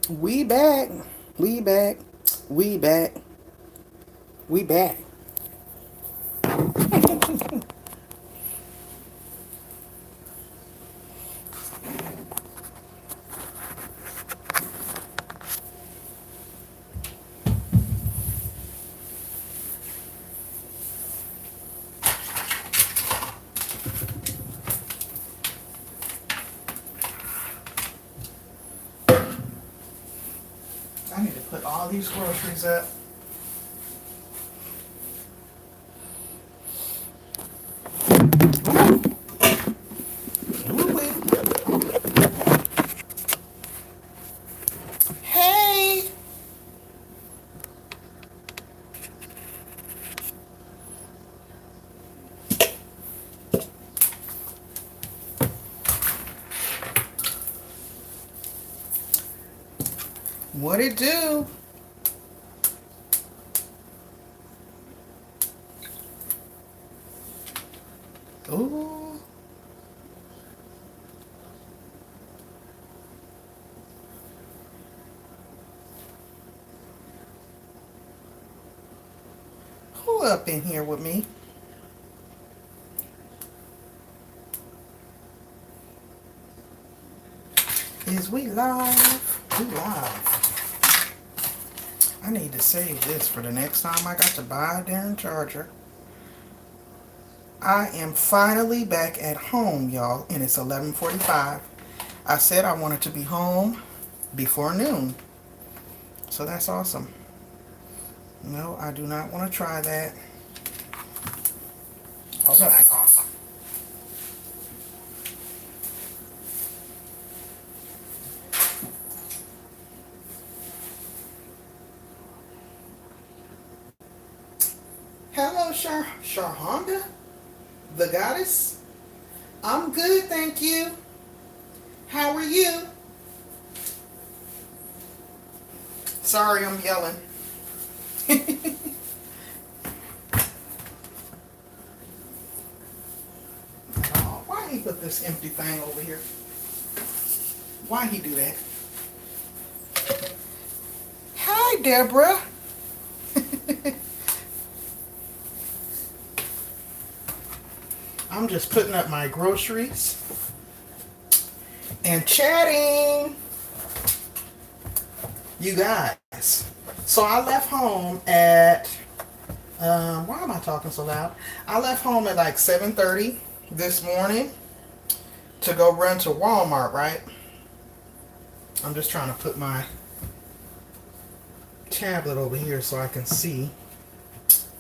We back. We back. We back. We back. I need to put all these groceries up. Ooh-wee. Hey! What it do? Ooh. Who up in here with me? Is we live? We live. I need to save this for the next time I got to buy a darn charger. I am finally back at home, y'all, and it's 11:45. I said I wanted to be home before noon, so that's awesome. No, I do not want to try that. Oh, that's awesome. Hello, Sharhonda, the goddess. I'm good, thank you. How are you? Sorry, I'm yelling. Oh, why he put this empty thing over here? Why he do that? Hi, Deborah. I'm just putting up my groceries and chatting. You guys. So I left home at why am I talking so loud? I left home at like 7:30 this morning to go run to Walmart, right? I'm just trying to put my tablet over here so I can see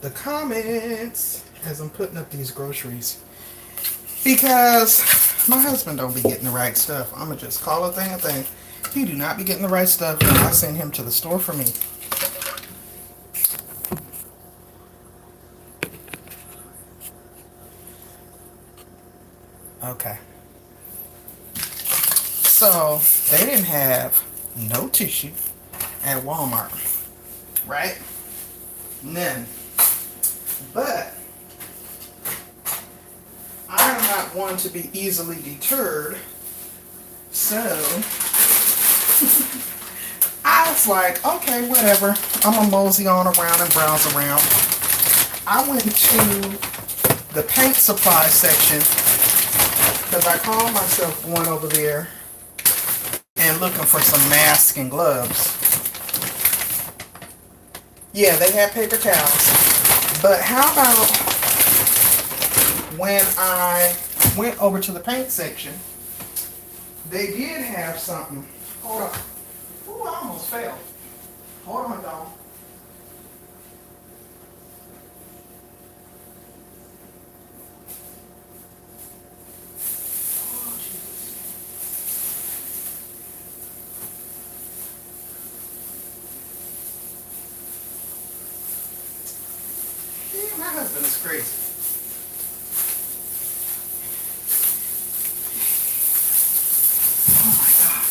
the comments as I'm putting up these groceries. Because my husband don't be getting the right stuff. I'm going to just call a thing a thing. He do not be getting the right stuff when I send him to the store for me. Okay. So, they didn't have no tissue at Walmart. Right? None. But I'm not one to be easily deterred. So I was like, okay, whatever. I'm gonna mosey on around and browse around. I went to the paint supply section because I called myself going over there and looking for some masks and gloves. Yeah, they had paper towels. But how about when I went over to the paint section, they did have something. Hold on. Ooh, I almost fell. Hold on, dog. Oh, Jesus. Yeah, my husband is crazy. Oh my God.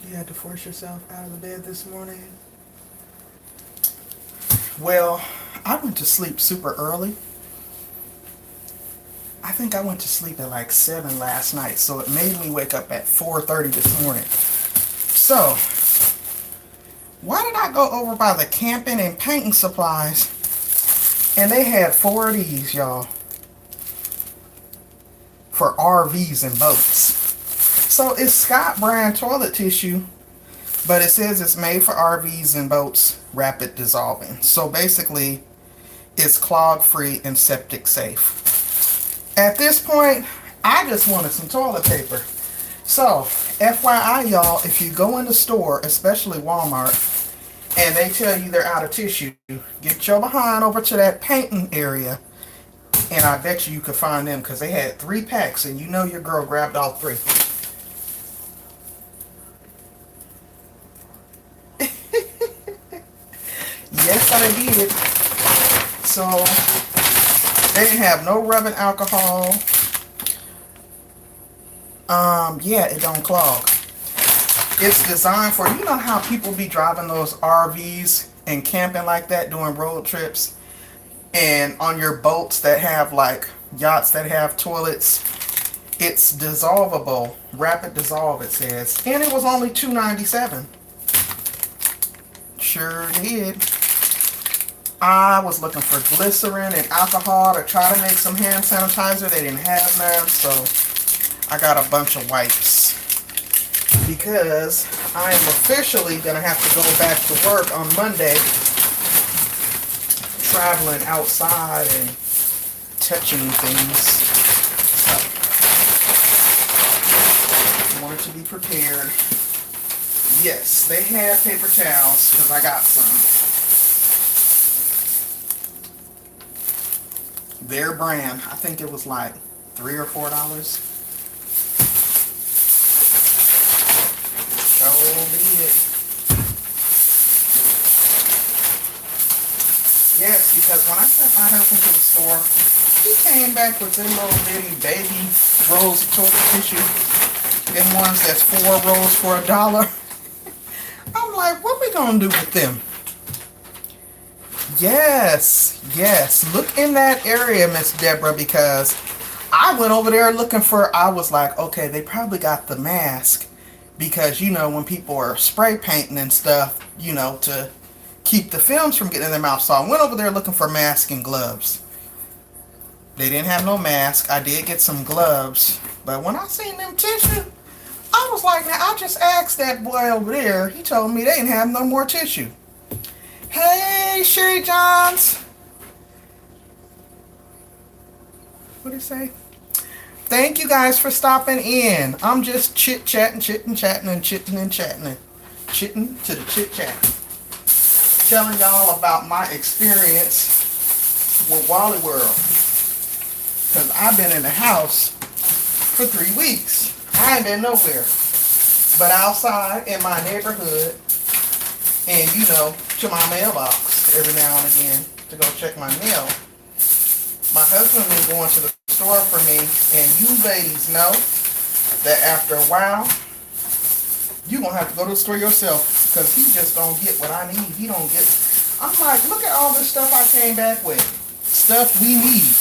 You had to force yourself out of the bed this morning? Well, I went to sleep super early. I think I went to sleep at like 7 last night, so it made me wake up at 4:30 this morning. So, why did I go over by the camping and painting supplies? And they had 4 of these, y'all, for RVs and boats. So it's Scott brand toilet tissue, but it says it's made for RVs and boats, rapid dissolving. So basically, it's clog free and septic safe. At this point, I just wanted some toilet paper. So, FYI, y'all, if you go in the store, especially Walmart, and they tell you they're out of tissue, get your behind over to that painting area, and I bet you could find them, because they had 3 packs, and you know your girl grabbed all 3. Yes, I did. So, they didn't have no rubbing alcohol. Yeah, it don't clog. It's designed for, you know how people be driving those RVs and camping like that, doing road trips, and on your boats that have, like, yachts that have toilets, it's dissolvable, rapid dissolve, it says, and it was only $2.97. Sure did. I was looking for glycerin and alcohol to try to make some hand sanitizer. They didn't have none, so I got a bunch of wipes, because I am officially going to have to go back to work on Monday, traveling outside and touching things. So, I wanted to be prepared. Yes, they have paper towels, because I got some. Their brand, I think it was like $3 or $4. So be it. Yes, because when I sent my husband to the store, he came back with them little bitty baby rolls of toilet tissue. Them ones that's 4 rolls for $1. I'm like, what we gonna do with them? Yes, yes. Look in that area, Miss Deborah, because I went over there looking for, I was like, okay, they probably got the mask, because, you know, when people are spray painting and stuff, you know, to keep the films from getting in their mouth. So I went over there looking for masks and gloves. They didn't have no mask. I did get some gloves, but when I seen them tissue, I was like, now, I just asked that boy over there. He told me they didn't have no more tissue. Hey, Sherry Johns. What did it say? Thank you guys for stopping in. I'm just chit-chatting, chitting-chatting, and chitting and chatting. Chitting to the chit-chat. Telling y'all about my experience with Wally World. Because I've been in the house for 3 weeks. I ain't been nowhere but outside in my neighborhood, and, you know, to my mailbox every now and again to go check my mail. My husband been going to the store for me, and you ladies know that after a while, you're going to have to go to the store yourself, because he just don't get what I need. He don't get... I'm like, look at all this stuff I came back with. Stuff we need.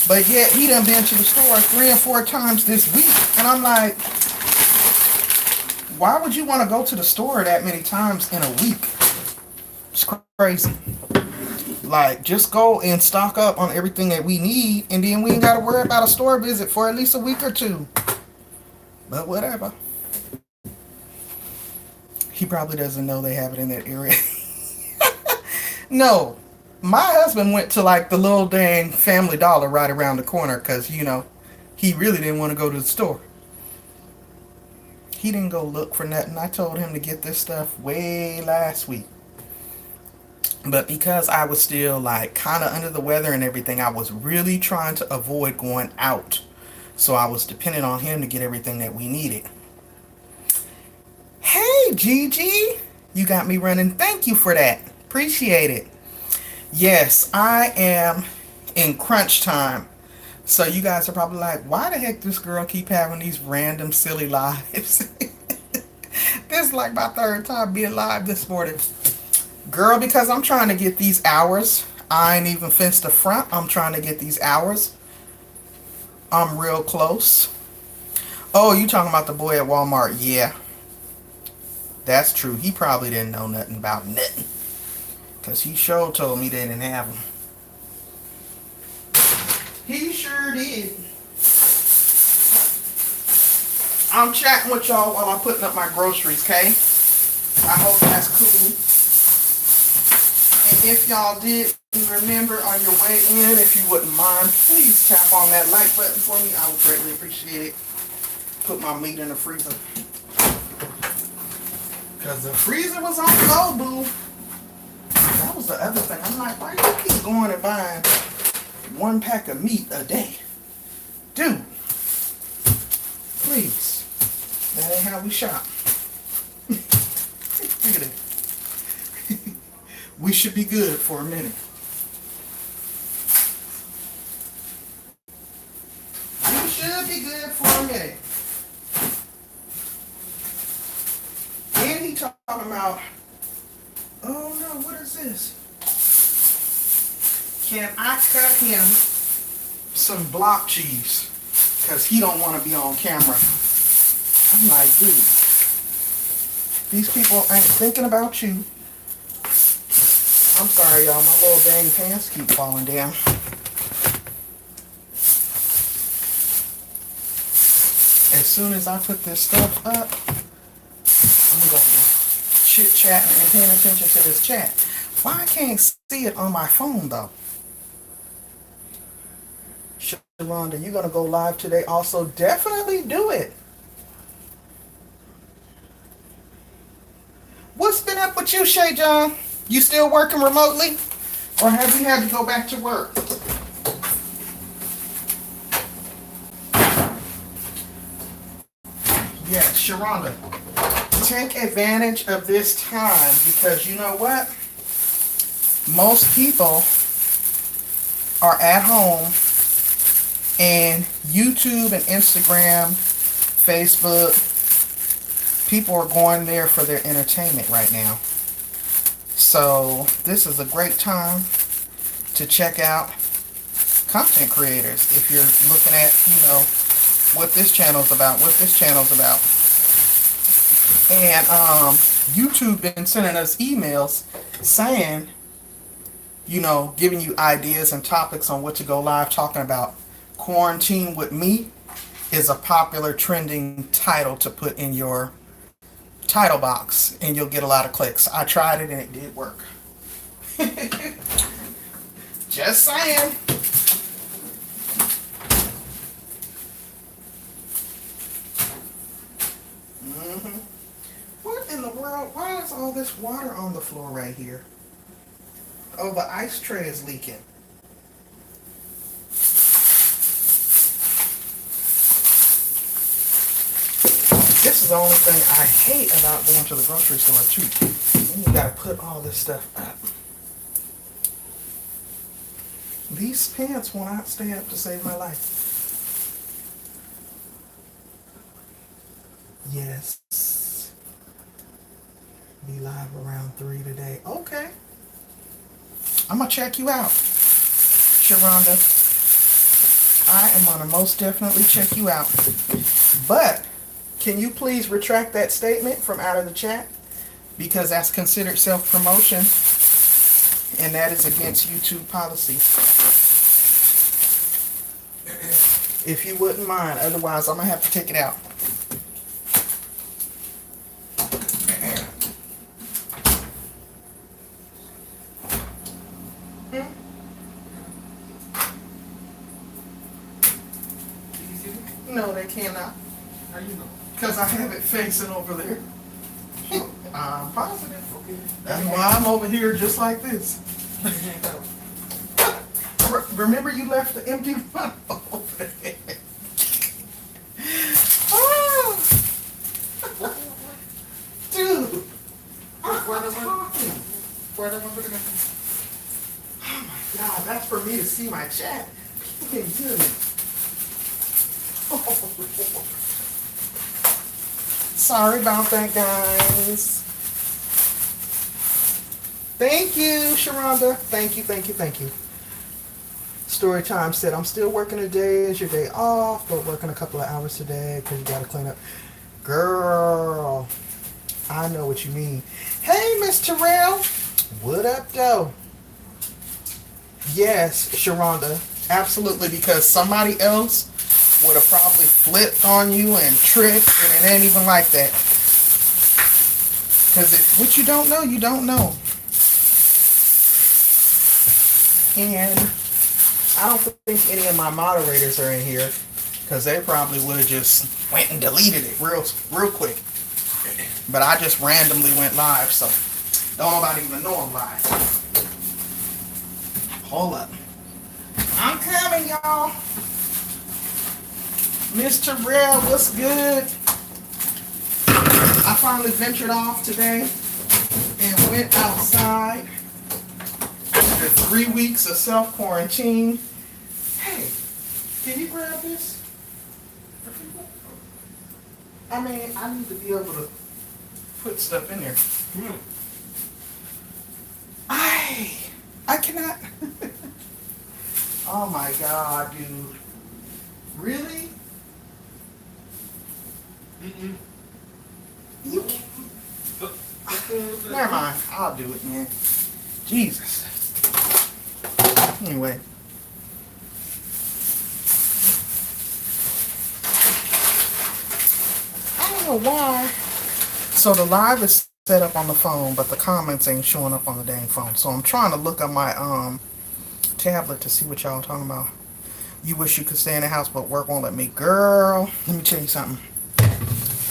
But yet, he done been to the store 3 or 4 times this week. And I'm like, why would you want to go to the store that many times in a week? It's crazy. Like, just go and stock up on everything that we need, and then we ain't got to worry about a store visit for at least a week or 2. But whatever. He probably doesn't know they have it in that area. No. My husband went to, like, the little dang Family Dollar right around the corner, because, you know, he really didn't want to go to the store. He didn't go look for nothing. I told him to get this stuff way last week. But because I was still, like, kind of under the weather and everything, I was really trying to avoid going out. So I was dependent on him to get everything that we needed. Hey, Gigi. You got me running. Thank you for that. Appreciate it. Yes, I am in crunch time. So you guys are probably like, why the heck this girl keep having these random silly lives? This is like my 3rd time being live this morning. Girl, because I'm trying to get these hours. I ain't even fenced the front. I'm trying to get these hours. I'm real close. Oh, you talking about the boy at Walmart? Yeah, that's true. He probably didn't know nothing about nothing. Because he sure told me they didn't have them. He sure did. I'm chatting with y'all while I'm putting up my groceries, okay? I hope that's cool. And if y'all did remember on your way in, if you wouldn't mind, please tap on that like button for me. I would greatly appreciate it. Put my meat in the freezer. Because the freezer was on low, boo. That was the other thing. I'm like, why do you keep going and buying 1 pack of meat a day? Dude, please. That ain't how we shop. Look at it. We should be good for a minute. We should be good for a minute. And he talking about, oh no, what is this? Can I cut him some block cheese? Because he don't want to be on camera. I'm like, dude, these people ain't thinking about you. I'm sorry, y'all. My little dang pants keep falling down. As soon as I put this stuff up, I'm going to be chit-chatting and paying attention to this chat. Why I can't see it on my phone, though? Sharonda, you going to go live today also? Definitely do it. What's been up with you, Shay John? You still working remotely? Or have you had to go back to work? Yes, Sharonda. Take advantage of this time because you know what? Most people are at home and YouTube and Instagram, Facebook, people are going there for their entertainment right now. So this is a great time to check out content creators if you're looking at, what this channel's about, And YouTube been sending us emails saying, giving you ideas and topics on what to go live talking about. Quarantine with Me is a popular trending title to put in your title box and you'll get a lot of clicks. I tried it and it did work. Just saying. What in the world? Why is all this water on the floor right here? Oh, the ice tray is leaking. This is the only thing I hate about going to the grocery store too. Then you gotta put all this stuff up. These pants will not stay up to save my life. Yes. Be live around 3 today. Okay. I'm gonna check you out, Sharonda. I am gonna most definitely check you out. But can you please retract that statement from out of the chat? Because that's considered self-promotion and that is against YouTube policy. If you wouldn't mind, otherwise I'm gonna have to take it out. No, they cannot. How you know? Because I have it facing over there. I'm positive. Okay. That's why I'm over here just like this. Remember you left the empty one over there. Oh. Dude. I'm talking. Oh my God, that's for me to see my chat. People can hear me. Oh, sorry about that, guys. Thank you, Sharonda. Thank you. Storytime said, I'm still working today. Is your day off, but working a couple of hours today because you got to clean up. Girl, I know what you mean. Hey, Miss Terrell. What up, though? Yes, Sharonda. Absolutely, because somebody else would have probably flipped on you and tripped, and it ain't even like that. Because if what you don't know, you don't know. And I don't think any of my moderators are in here, because they probably would have just went and deleted it real quick. But I just randomly went live, so don't nobody even know I'm live. Hold up. I'm coming, y'all. Mr. Terrell, what's good? I finally ventured off today and went outside after 3 weeks of self-quarantine. Hey, can you grab this? I mean, I need to be able to put stuff in there. I cannot. Oh my God, dude. Really? You can't. Never mind. I'll do it, man. Jesus. Anyway. I don't know why. So the live is set up on the phone, but the comments ain't showing up on the dang phone. So I'm trying to look at my tablet to see what y'all talking about. You wish you could stay in the house, but work won't let me. Girl, let me tell you something.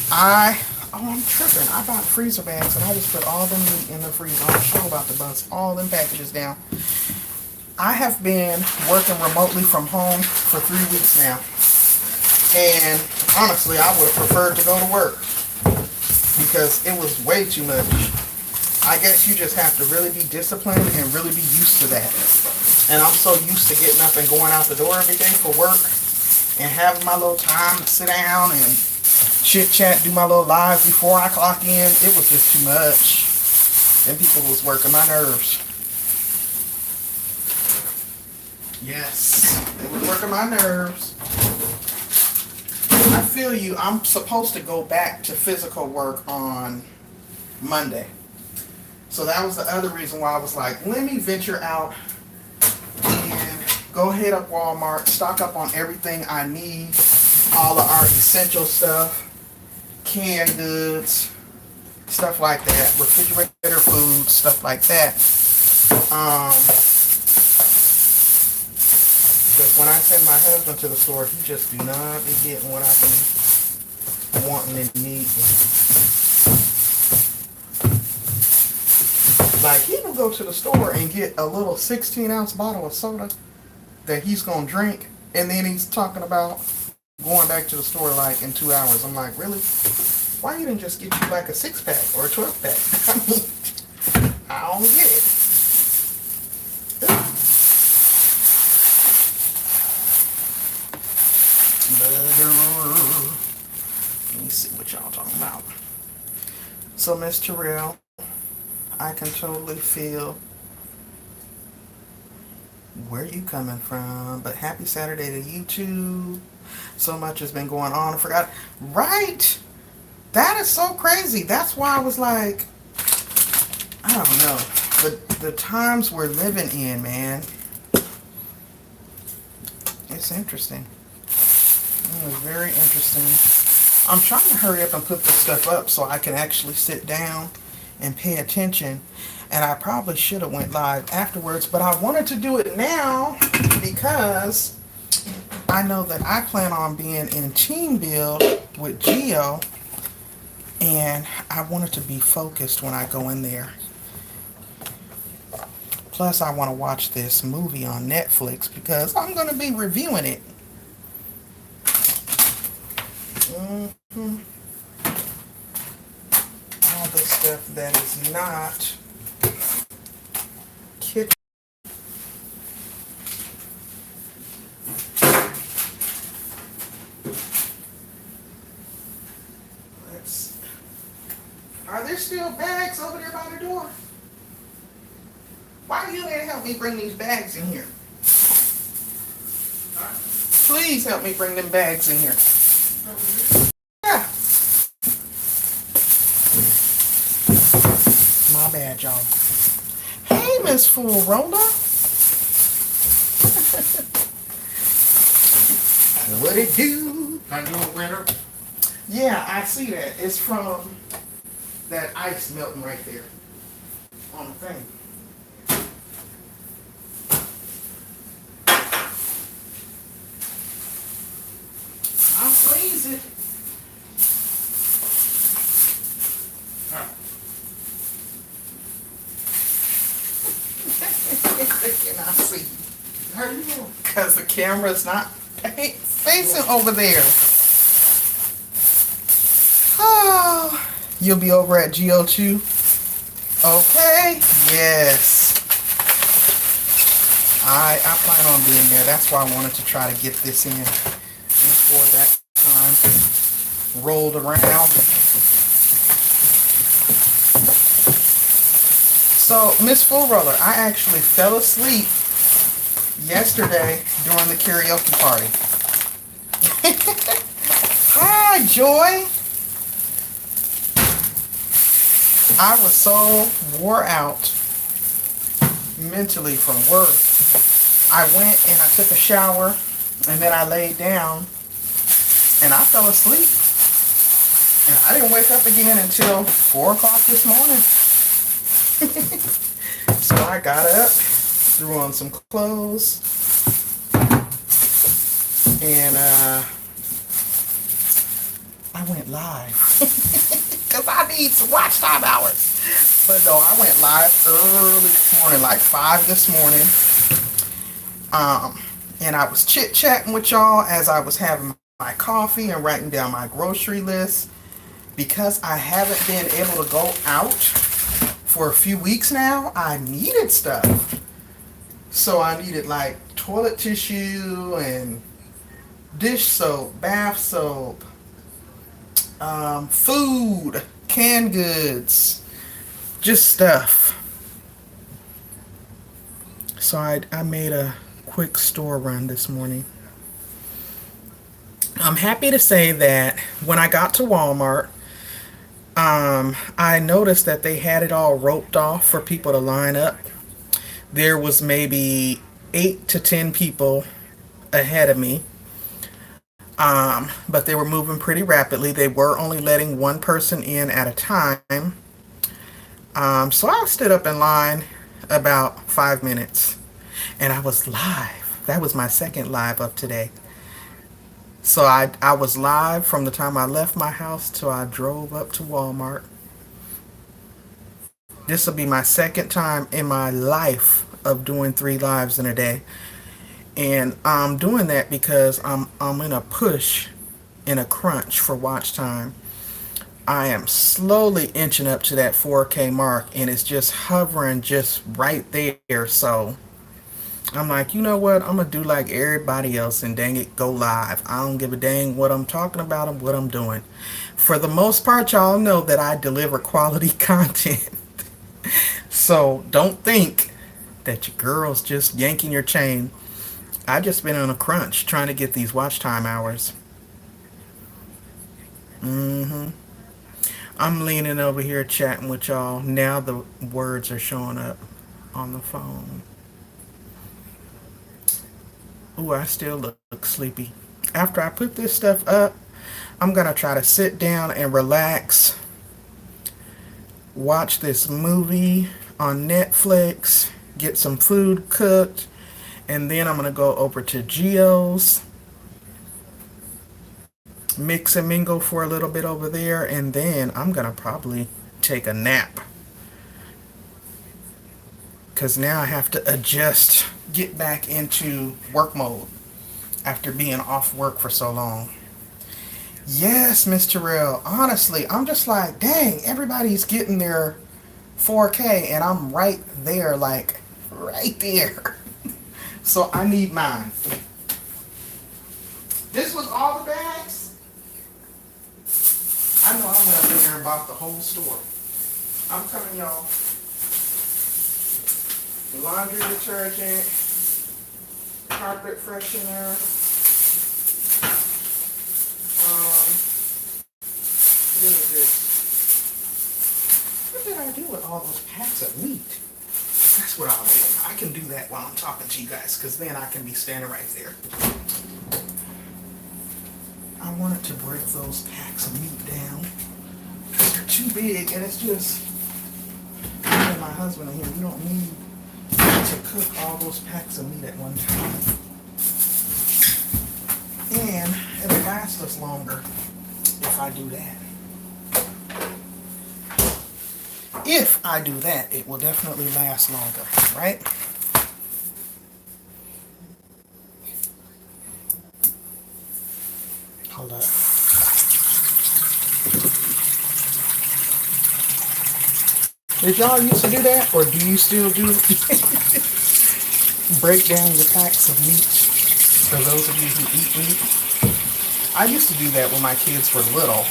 I'm tripping. I bought freezer bags and I just put all the meat in the freezer. I'm sure about to bust all them packages down. I have been working remotely from home for 3 weeks now. And honestly, I would have preferred to go to work because it was way too much. I guess you just have to really be disciplined and really be used to that. And I'm so used to getting up and going out the door every day for work and having my little time to sit down and chit chat, do my little live before I clock in. It was just too much. And people was working my nerves. Yes, it was working my nerves. I feel you. I'm supposed to go back to physical work on Monday. So that was the other reason why I was like, let me venture out and go hit up Walmart, stock up on everything I need, all of our essential stuff, canned goods, stuff like that, refrigerator food, stuff like that. Because when I send my husband to the store, he just do not be getting what I be wanting and needing. Like, he will go to the store and get a little 16-ounce bottle of soda that he's going to drink, and then he's talking about going back to the store, like, in 2 hours. I'm like, really? Why you didn't just get you, like, a 6-pack or a 12-pack? I mean, I don't get it. Let me see what y'all talking about. So, Miss Terrell, I can totally feel where you coming from, but happy Saturday to you too. So much has been going on. I forgot. Right? That is so crazy. That's why I was like, I don't know. The times we're living in, man. It's interesting. It was very interesting. I'm trying to hurry up and put this stuff up so I can actually sit down and pay attention. And I probably should have went live afterwards, but I wanted to do it now because I know that I plan on being in team build with Geo, and I wanted to be focused when I go in there. Plus, I want to watch this movie on Netflix because I'm going to be reviewing it. All the stuff that is not kitchen. Are there still bags over there by the door? Why you didn't help me bring these bags in here? Please help me bring them bags in here. Yeah. My bad, y'all. Hey, Miss Fool Roller. What it do? Are you a winner? Yeah, I see that. It's from that ice melting right there on the thing. I'll freeze it. Can I see? How you doing? Because the camera's not facing over there. Oh, you'll be over at GO2? Okay. Yes. I plan on being there. That's why I wanted to try to get this in before that time rolled around. So, Miss Full Roller, I actually fell asleep yesterday during the karaoke party. Hi, Joy. I was so wore out mentally from work. I went and I took a shower and then I laid down and I fell asleep. And I didn't wake up again until 4 o'clock this morning. So I got up, threw on some clothes, and I went live. Because I need some watch time hours. But no, I went live early this morning, like 5 this morning. And I was chit-chatting with y'all as I was having my coffee and writing down my grocery list. Because I haven't been able to go out for a few weeks now, I needed stuff. So I needed like toilet tissue and dish soap, bath soap, food, canned goods, just stuff. So I made a quick store run this morning. I'm happy to say that when I got to Walmart, I noticed that they had it all roped off for people to line up. There was maybe 8 to 10 people ahead of me. But they were moving pretty rapidly. They were only letting one person in at a time. So I stood up in line about 5 minutes. And I was live. That was my second live of today. So I was live from the time I left my house till I drove up to Walmart. This will be my second time in my life of doing 3 lives in a day. And I'm doing that because I'm in a push, in a crunch for watch time. I am slowly inching up to that 4K mark and it's just hovering just right there. So I'm like, you know what? I'm going to do like everybody else and dang it, go live. I don't give a dang what I'm talking about and what I'm doing. For the most part, y'all know that I deliver quality content. So don't think that your girl's just yanking your chain. I just been on a crunch trying to get these watch time hours. I'm leaning over here chatting with y'all. Now the words are showing up on the phone. Ooh, I still look sleepy. After I put this stuff up, I'm going to try to sit down and relax. Watch this movie on Netflix. Get some food cooked. And then I'm going to go over to Geo's. Mix and mingle for a little bit over there. And then I'm going to probably take a nap. Because now I have to adjust, get back into work mode after being off work for so long. Yes, Miss Terrell. Honestly, I'm just like, dang, everybody's getting their 4K and I'm right there, like, right there. So I need mine. This was all the bags? I know I went up in there and bought the whole store. I'm coming, y'all. Laundry detergent, carpet freshener, all those packs of meat. That's what I'll do. I can do that while I'm talking to you guys, because then I can be standing right there. I wanted to break those packs of meat down. They're too big, and it's just, me and my husband are here. We don't need to cook all those packs of meat at one time. And it'll last us longer if I do that. If I do that, it will definitely last longer, right? Hold up. Did y'all used to do that, or do you still do it? Break down your packs of meat for those of you who eat meat. I used to do that when my kids were little.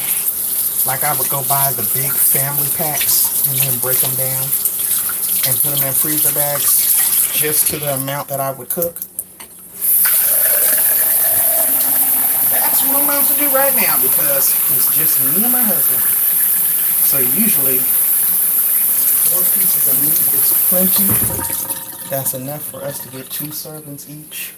Like I would go buy the big family packs and then break them down and put them in freezer bags just to the amount that I would cook. That's what I'm about to do right now because it's just me and my husband. So usually 4 pieces of meat is plenty. That's enough for us to get 2 servings each.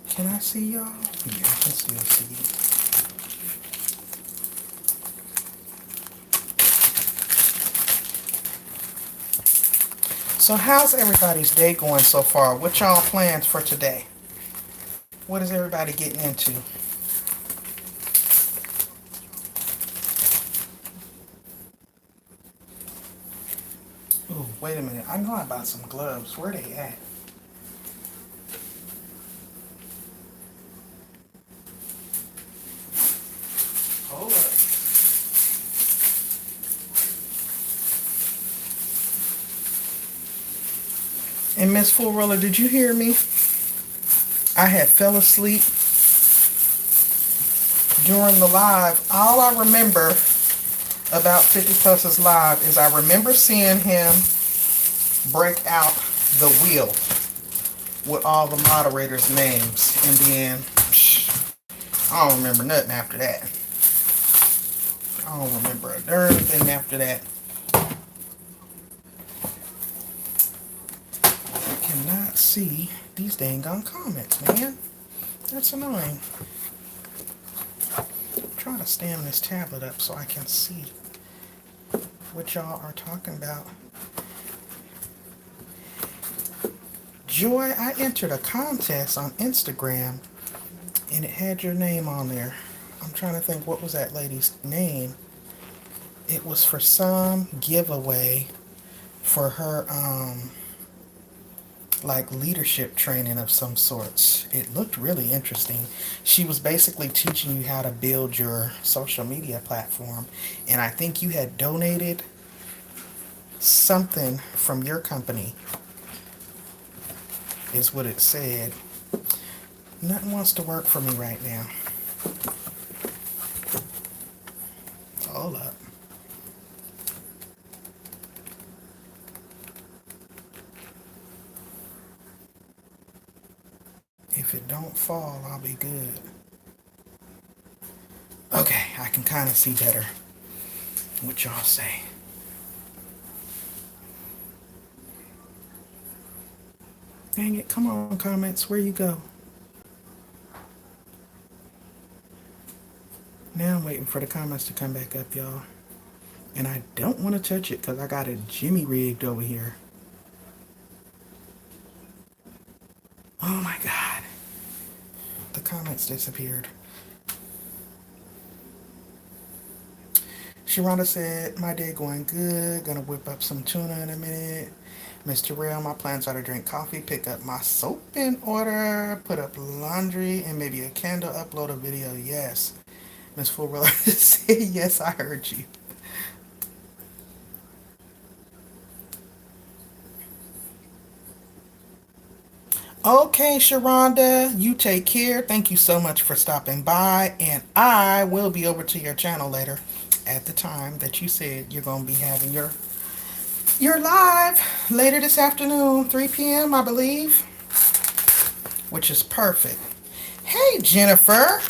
Can I see y'all? Yeah, I can still see you. So how's everybody's day going so far? What y'all plans for today? What is everybody getting into? Ooh, wait a minute. I know I bought some gloves. Where they at? Hold up. And Miss Full Roller, did you hear me? I had fell asleep during the live. All I remember about 50 Plus's live is I remember seeing him break out the wheel with all the moderators' names, and then I don't remember nothing after that. I don't remember a darn thing after that. I cannot see these dang on comments, man. That's annoying. I'm trying to stand this tablet up so I can see what y'all are talking about. Joy, I entered a contest on Instagram and it had your name on there. I'm trying to think, what was that lady's name? It was for some giveaway for her like leadership training of some sorts. It looked really interesting. She was basically teaching you how to build your social media platform, and I think you had donated something from your company is what it said. Nothing wants to work for me right now. Hold up. If it don't fall, I'll be good. Okay, I can kind of see better what y'all say. Dang it, come on, comments, where you go? Now I'm waiting for the comments to come back up, y'all. And I don't want to touch it because I got it Jimmy rigged over here. Oh my God. The comments disappeared. Sharonda said, my day going good. Gonna whip up some tuna in a minute. Mr. Rail, my plans are to drink coffee, pick up my soap in order, put up laundry, and maybe a candle, upload a video. Yes. Miss Fuller said, yes, I heard you. Okay, Sharonda, you take care. Thank you so much for stopping by, and I will be over to your channel later at the time that you said you're going to be having your live later this afternoon, 3 p.m., I believe. which is perfect. Hey, Jennifer.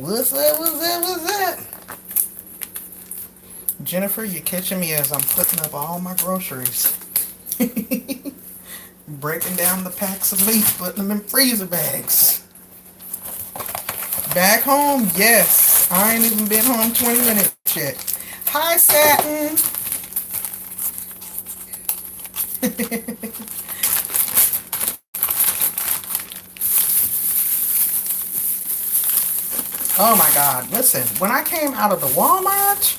What's up, what's up, what's up? Jennifer, you're catching me as I'm putting up all my groceries. Breaking down the packs of meat, putting them in freezer bags. Back home, yes. I ain't even been home 20 minutes yet. Hi, Satin. Oh my God, listen, when I came out of the Walmart,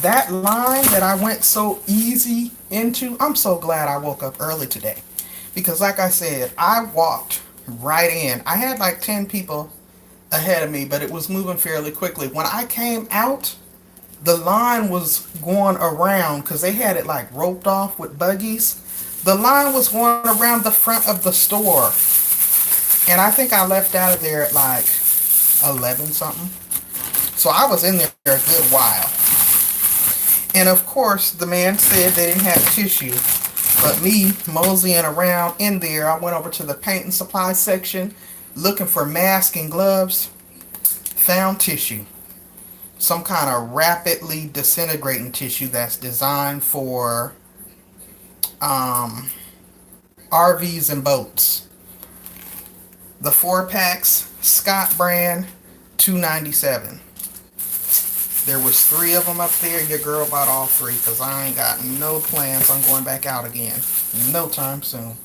that line that I went so easy into, I'm so glad I woke up early today. Because like I said, I walked right in. I had like 10 people ahead of me, but it was moving fairly quickly. When I came out, the line was going around because they had it like roped off with buggies. The line was going around the front of the store. And I think I left out of there at like 11 something. So I was in there a good while. And of course, the man said they didn't have tissue. But me moseying around in there, I went over to the paint and supply section looking for masks and gloves. Found tissue. Some kind of rapidly disintegrating tissue that's designed for RVs and boats. The 4-packs, Scott brand, $2.97. There was 3 of them up there. Your girl bought all 3 because I ain't got no plans on going back out again. No time soon.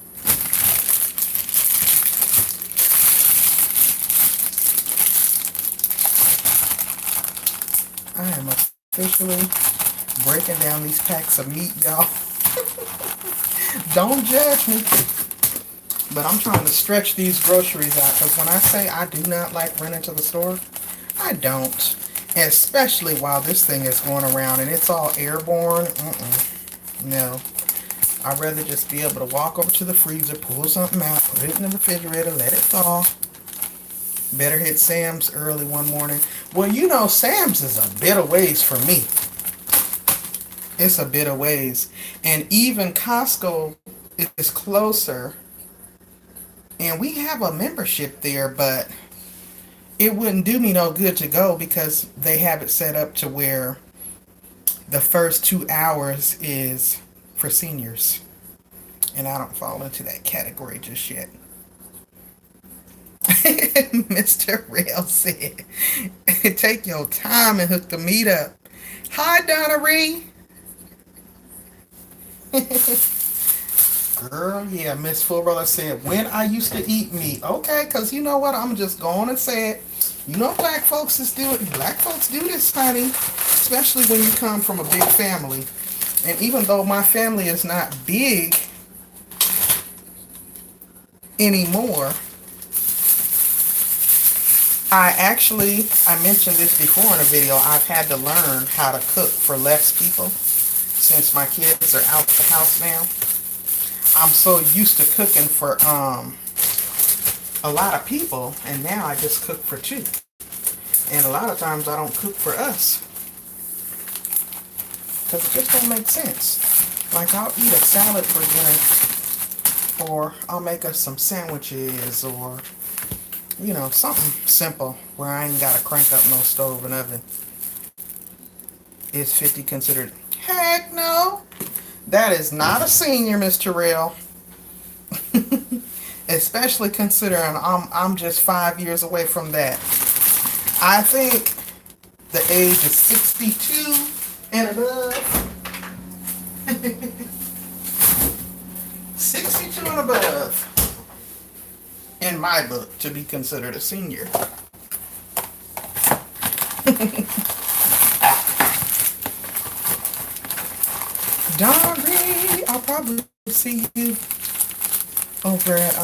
I am officially breaking down these packs of meat, y'all. Don't judge me. But I'm trying to stretch these groceries out because when I say I do not like running to the store, I don't. Especially while this thing is going around and it's all airborne. No. I'd rather just be able to walk over to the freezer, pull something out, put it in the refrigerator, let it thaw. Better hit Sam's early one morning. Well, you know, Sam's is a bit of ways for me. It's a bit of ways. And even Costco is closer. And we have a membership there, but it wouldn't do me no good to go because they have it set up to where the first 2 hours is for seniors. And I don't fall into that category just yet. Mr. Rail said, take your time and hook the meat up. Hi, Donna Ree. Girl, yeah, Miss Fulrella said, when I used to eat meat. Okay, because you know what? I'm just going to say it. You know black folks do this, honey. Especially when you come from a big family. And even though my family is not big anymore, I mentioned this before in a video, I've had to learn how to cook for less people since my kids are out the house now. I'm so used to cooking for a lot of people, and now I just cook for 2. And a lot of times I don't cook for us because it just don't make sense. Like I'll eat a salad for dinner, or I'll make us some sandwiches, or you know, something simple where I ain't got to crank up no stove and oven. Is 50 considered? Heck no. That is not a senior, Mr. Terrell. Especially considering I'm just 5 years away from that. I think the age is 62 and above. 62 and above. In my book, to be considered a senior. Dory, I'll probably see you over at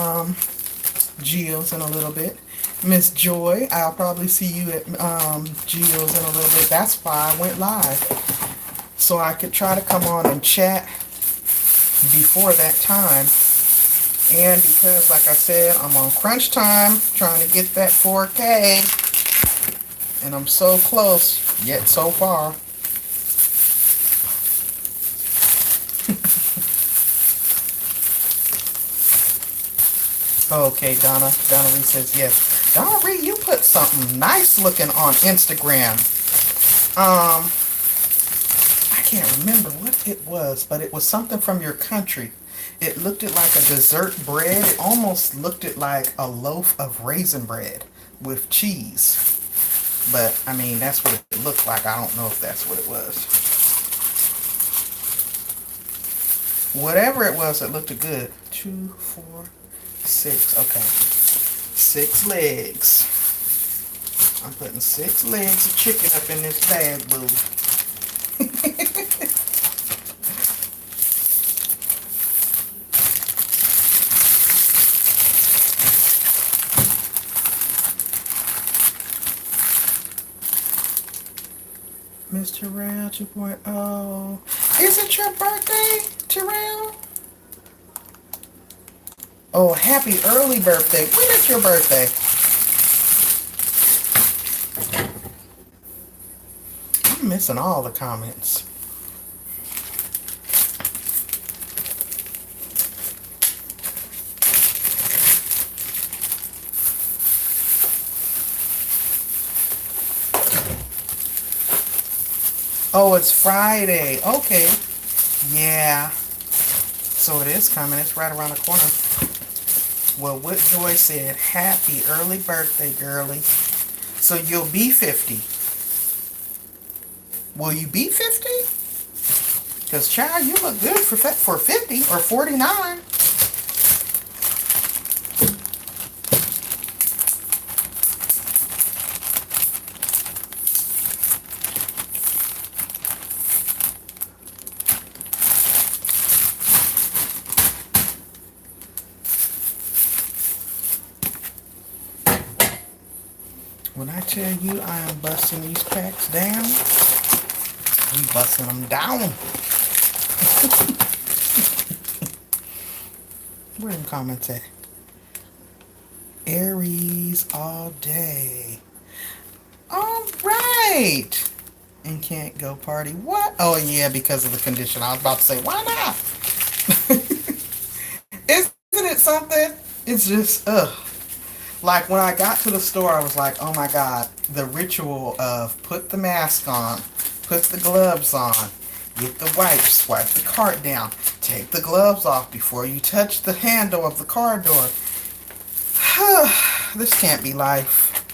Gio's in a little bit. Miss Joy, I'll probably see you at Gio's in a little bit. That's why I went live. So I could try to come on and chat before that time. And because, like I said, I'm on crunch time trying to get that 4K. And I'm so close, yet so far. Okay, Donna. Donna Reed says yes. Donna Reed, you put something nice looking on Instagram. Um, I can't remember what it was, but it was something from your country. It looked it like a dessert bread. It almost looked it like a loaf of raisin bread with cheese. But, I mean, that's what it looked like. I don't know if that's what it was. Whatever it was, it looked good. 2, 4, 6. Okay. 6 legs. I'm putting 6 legs of chicken up in this bag, boo. Mr. Terrell 2.0. Is it your birthday, Terrell? Oh, happy early birthday. When is your birthday? I'm missing all the comments. Oh, it's Friday. Okay. Yeah. So it is coming. It's right around the corner. Well, what Joy said, happy early birthday, girly. So you'll be 50. Will you be 50? Because, child, you look good for 50 or 49. When I tell you I am busting these packs down, we busting them down. Where them comments at? Aries all day. All right. And can't go party. What? Oh, yeah, because of the condition. I was about to say, why not? Isn't it something? It's just, ugh. Like, when I got to the store, I was like, oh my God, the ritual of put the mask on, put the gloves on, get the wipes, swipe the cart down, take the gloves off before you touch the handle of the car door. This can't be life.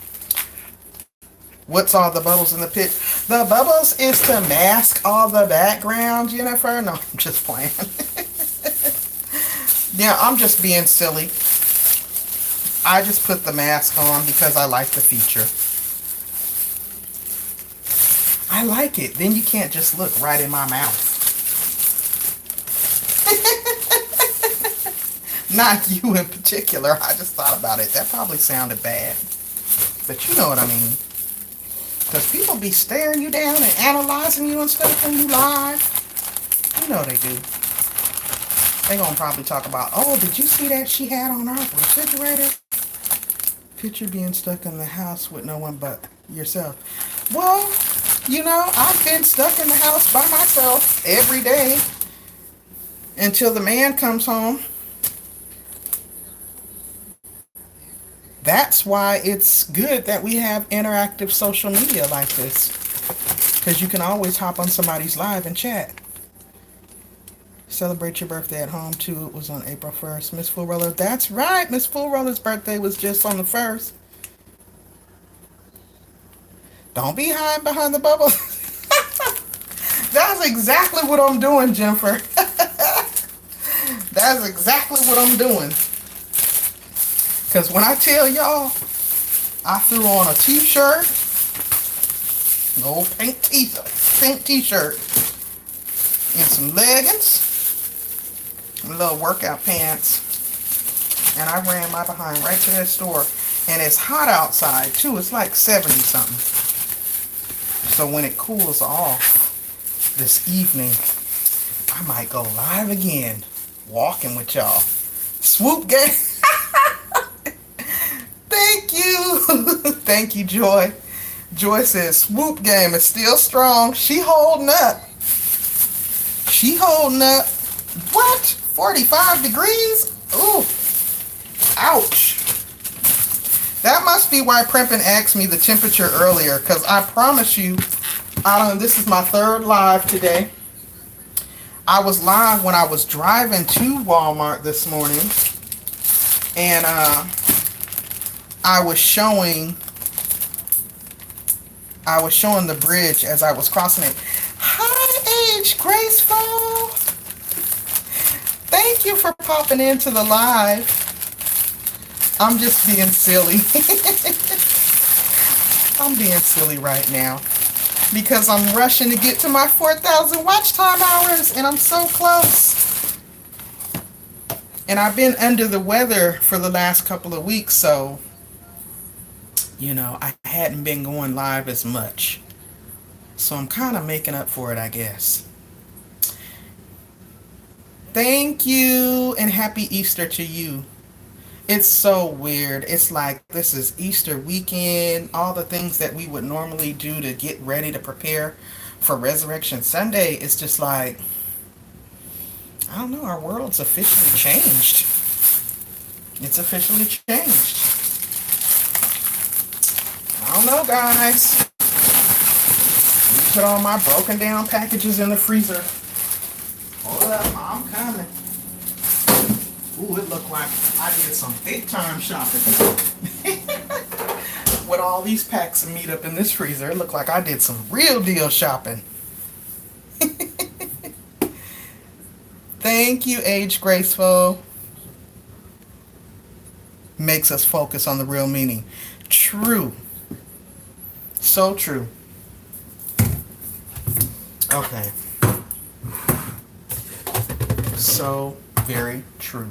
What's all the bubbles in the pit? The bubbles is to mask all the background, Jennifer. No, I'm just playing. Yeah, I'm just being silly. I just put the mask on because I like the feature. I like it. Then you can't just look right in my mouth. Not you in particular. I just thought about it. That probably sounded bad. But you know what I mean. Because people be staring you down and analyzing you and stuff when you live. You know they do. They gonna probably talk about, oh, did you see that she had on her refrigerator? Picture being stuck in the house with no one but yourself. Well, you know, I've been stuck in the house by myself every day until the man comes home. That's why it's good that we have interactive social media like this. Because you can always hop on somebody's live and chat. Celebrate your birthday at home too. It was on April 1st. Miss Full Roller. That's right. Miss Full Roller's birthday was just on the 1st. Don't be hiding behind the bubble. That's exactly what I'm doing, Jennifer. That's exactly what I'm doing. Because when I tell y'all, I threw on a t-shirt, an old pink t-shirt, and some leggings, and little workout pants, and I ran my behind right to that store. And it's hot outside too. It's like 70 something. So when it cools off this evening, I might go live again, walking with y'all. Swoop game. Thank you. Thank you, Joy. Joy says, swoop game is still strong. She holding up. She holding up. What? 45 degrees? Ooh. Ouch. That must be why Prempin asked me the temperature earlier, because I promise you, I don't. This is my third live today. I was live when I was driving to Walmart this morning, and I was showing the bridge as I was crossing it. Hi, Age Graceful. Thank you for popping into the live. I'm just being silly. I'm being silly right now because I'm rushing to get to my 4,000 watch time hours, and I'm so close. And I've been under the weather for the last couple of weeks, so I hadn't been going live as much. So I'm kind of making up for it, I guess. Thank you, and happy Easter to you. It's so weird. It's like this is Easter weekend, all the things that we would normally do to get ready to prepare for Resurrection Sunday. It's just like, I don't know, our world's officially changed. It's officially changed. I don't know, guys. Let me put all my broken down packages in the freezer. Hold up, I'm coming. Ooh, it looked like I did some big time shopping. With all these packs of meat up in this freezer, it looked like I did some real deal shopping. Thank you, Age Graceful. Makes us focus on the real meaning. True. So true. Okay. So very true.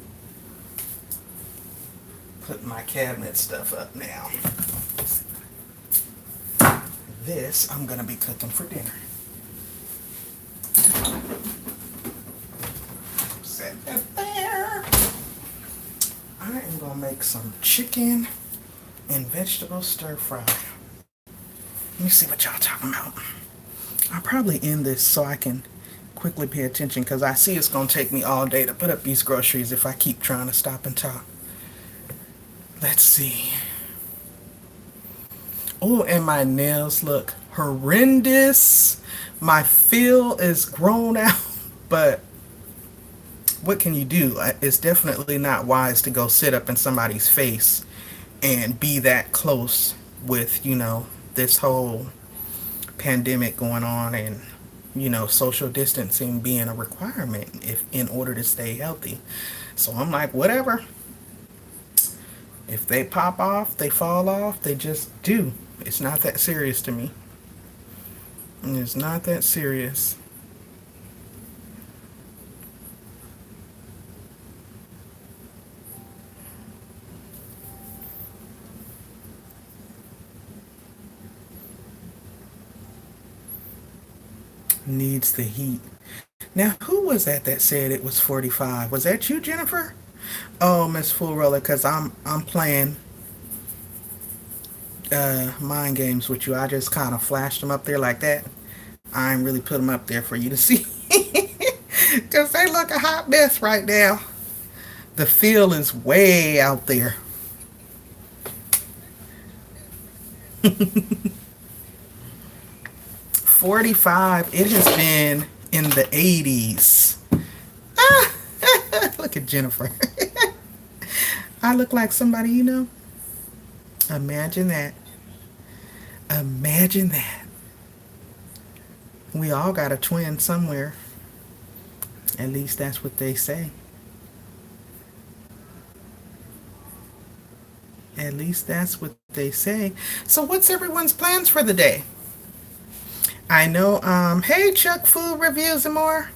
Put my cabinet stuff up now. This I'm gonna be cooking for dinner. Set that there. I am gonna make some chicken and vegetable stir fry. Let me see what y'all talking about. I'll probably end this so I can quickly pay attention, because I see it's gonna take me all day to put up these groceries if I keep trying to stop and talk. Let's see. Oh, and my nails look horrendous. My feel is grown out, but what can you do? It's definitely not wise to go sit up in somebody's face and be that close with, this whole pandemic going on, and social distancing being a requirement in order to stay healthy. So I'm like, whatever. If they pop off, they fall off, they just do. It's not that serious to me. It's not that serious. Needs the heat. Now, who was that said it was 45? Was that you, Jennifer? Oh, Miss Full Roller, because I'm playing mind games with you. I just kind of flashed them up there like that. I ain't really put them up there for you to see. Because they look a hot mess right now. The feel is way out there. 45. It has been in the 80s. Ah, look at Jennifer. I look like somebody you know. Imagine that. Imagine that. We all got a twin somewhere. At least that's what they say. At least that's what they say. So what's everyone's plans for the day? I know, hey Chuck Food Reviews and More.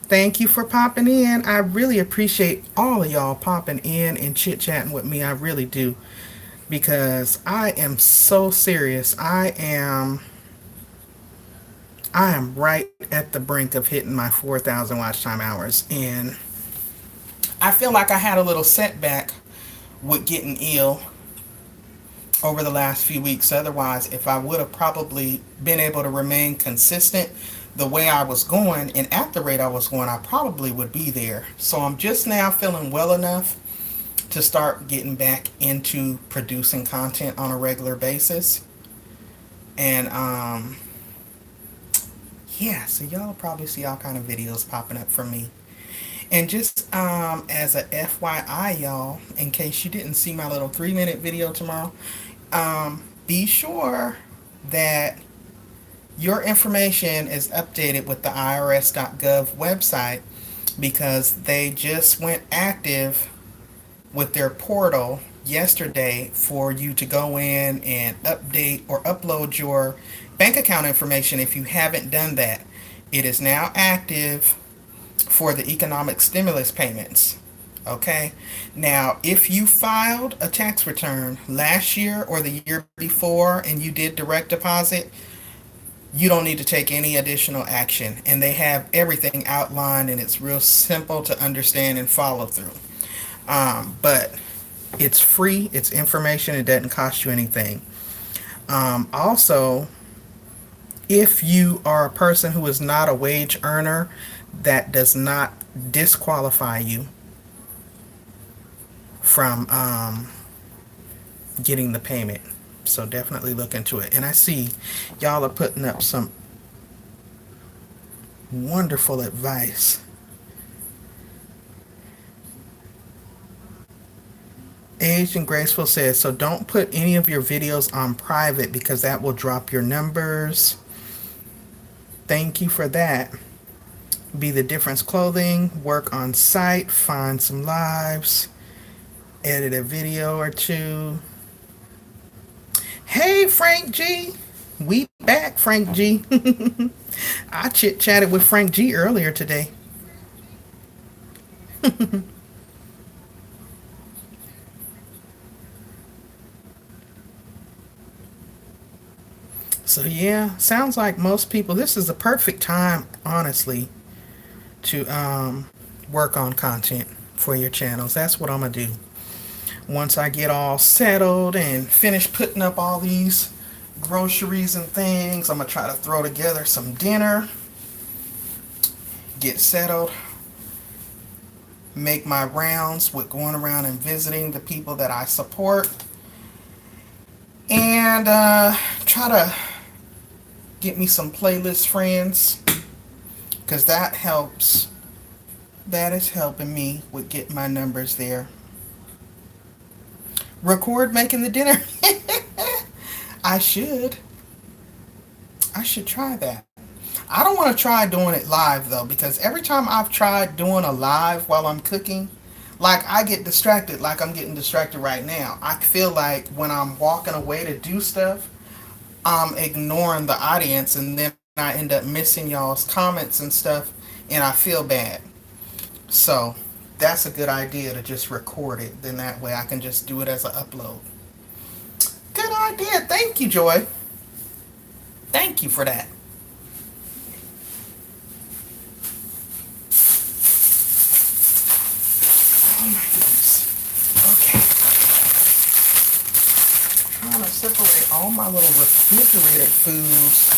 Thank you for popping in. I really appreciate all of y'all popping in and chit-chatting with me. I really do. Because I am so serious. I am right at the brink of hitting my 4,000 watch time hours. And I feel like I had a little setback with getting ill over the last few weeks. Otherwise, if I would have probably been able to remain consistent the way I was going and at the rate I was going, I probably would be there. So I'm just now feeling well enough to start getting back into producing content on a regular basis. And yeah, so y'all will probably see all kind of videos popping up from me. And just as a FYI, y'all, in case you didn't see my little 3-minute video tomorrow, be sure that your information is updated with the irs.gov website, because they just went active with their portal yesterday for you to go in and update or upload your bank account information if you haven't done that. It is now active for the economic stimulus payments. Okay, now if you filed a tax return last year or the year before and you did direct deposit, you don't need to take any additional action, and they have everything outlined, and it's real simple to understand and follow through. But it's free, it's information, it doesn't cost you anything. Also, if you are a person who is not a wage earner, that does not disqualify you from getting the payment. So definitely look into it. And I see y'all are putting up some wonderful advice. Aged and Graceful says, so don't put any of your videos on private because that will drop your numbers. Thank you for that. Be the Difference Clothing, work on site, find some lives, edit a video or two. Hey, Frank G. We back, Frank G. I chit-chatted with Frank G earlier today. So yeah, sounds like most people, this is the perfect time, honestly, to work on content for your channels. That's what I'm gonna do. Once I get all settled and finish putting up all these groceries and things, I'm gonna try to throw together some dinner, get settled, make my rounds with going around and visiting the people that I support, and try to get me some playlist friends, because that helps. That is helping me with getting my numbers there. Record making the dinner. I should try that. I don't want to try doing it live though, because every time I've tried doing a live while I'm cooking, like I get distracted, like I'm getting distracted right now. I feel like when I'm walking away to do stuff, I'm ignoring the audience, and then I end up missing y'all's comments and stuff, and I feel bad. So that's a good idea to just record it. Then that way I can just do it as an upload. Good idea. Thank you, Joy. Thank you for that. Oh my goodness. Okay. Trying to separate all my little refrigerated foods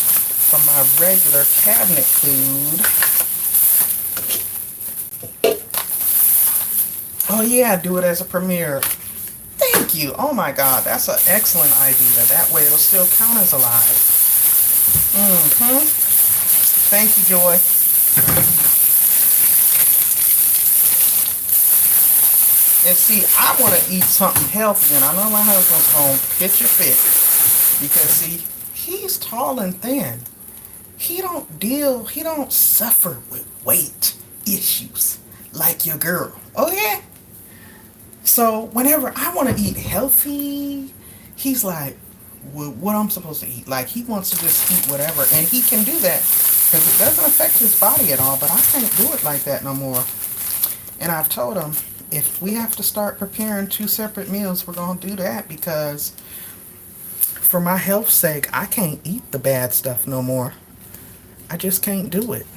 from my regular cabinet food. Oh yeah, do it as a premiere. Thank you. Oh my God, that's an excellent idea. That way it'll still count as a live. Thank you, Joy. And see, I want to eat something healthy, and I know my husband's going to pitch a fit. Because see, he's tall and thin. He don't suffer with weight issues like your girl. Oh yeah? So whenever I want to eat healthy, he's like, well, what I'm supposed to eat? Like, he wants to just eat whatever. And he can do that because it doesn't affect his body at all. But I can't do it like that no more. And I've told him, if we have to start preparing 2 separate meals, we're going to do that, because for my health's sake, I can't eat the bad stuff no more. I just can't do it.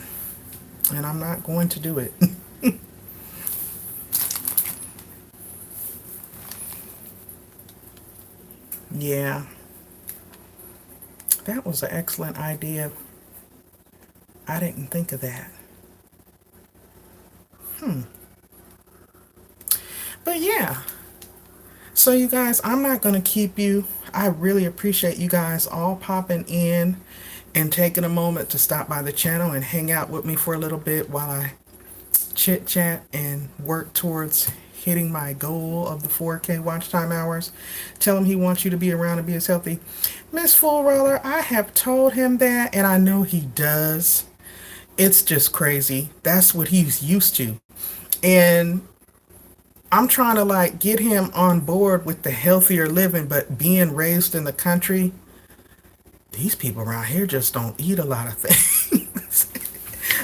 And I'm not going to do it. Yeah. That was an excellent idea. I didn't think of that. But yeah, So you guys, I'm not going to keep you. I really appreciate you guys all popping in and taking a moment to stop by the channel and hang out with me for a little bit while I chit chat and work towards hitting my goal of the 4K watch time hours. Tell him he wants you to be around and be as healthy. Miss Full Roller, I have told him that, and I know he does. It's just crazy. That's what he's used to. And I'm trying to like get him on board with the healthier living, but being raised in the country, these people around here just don't eat a lot of things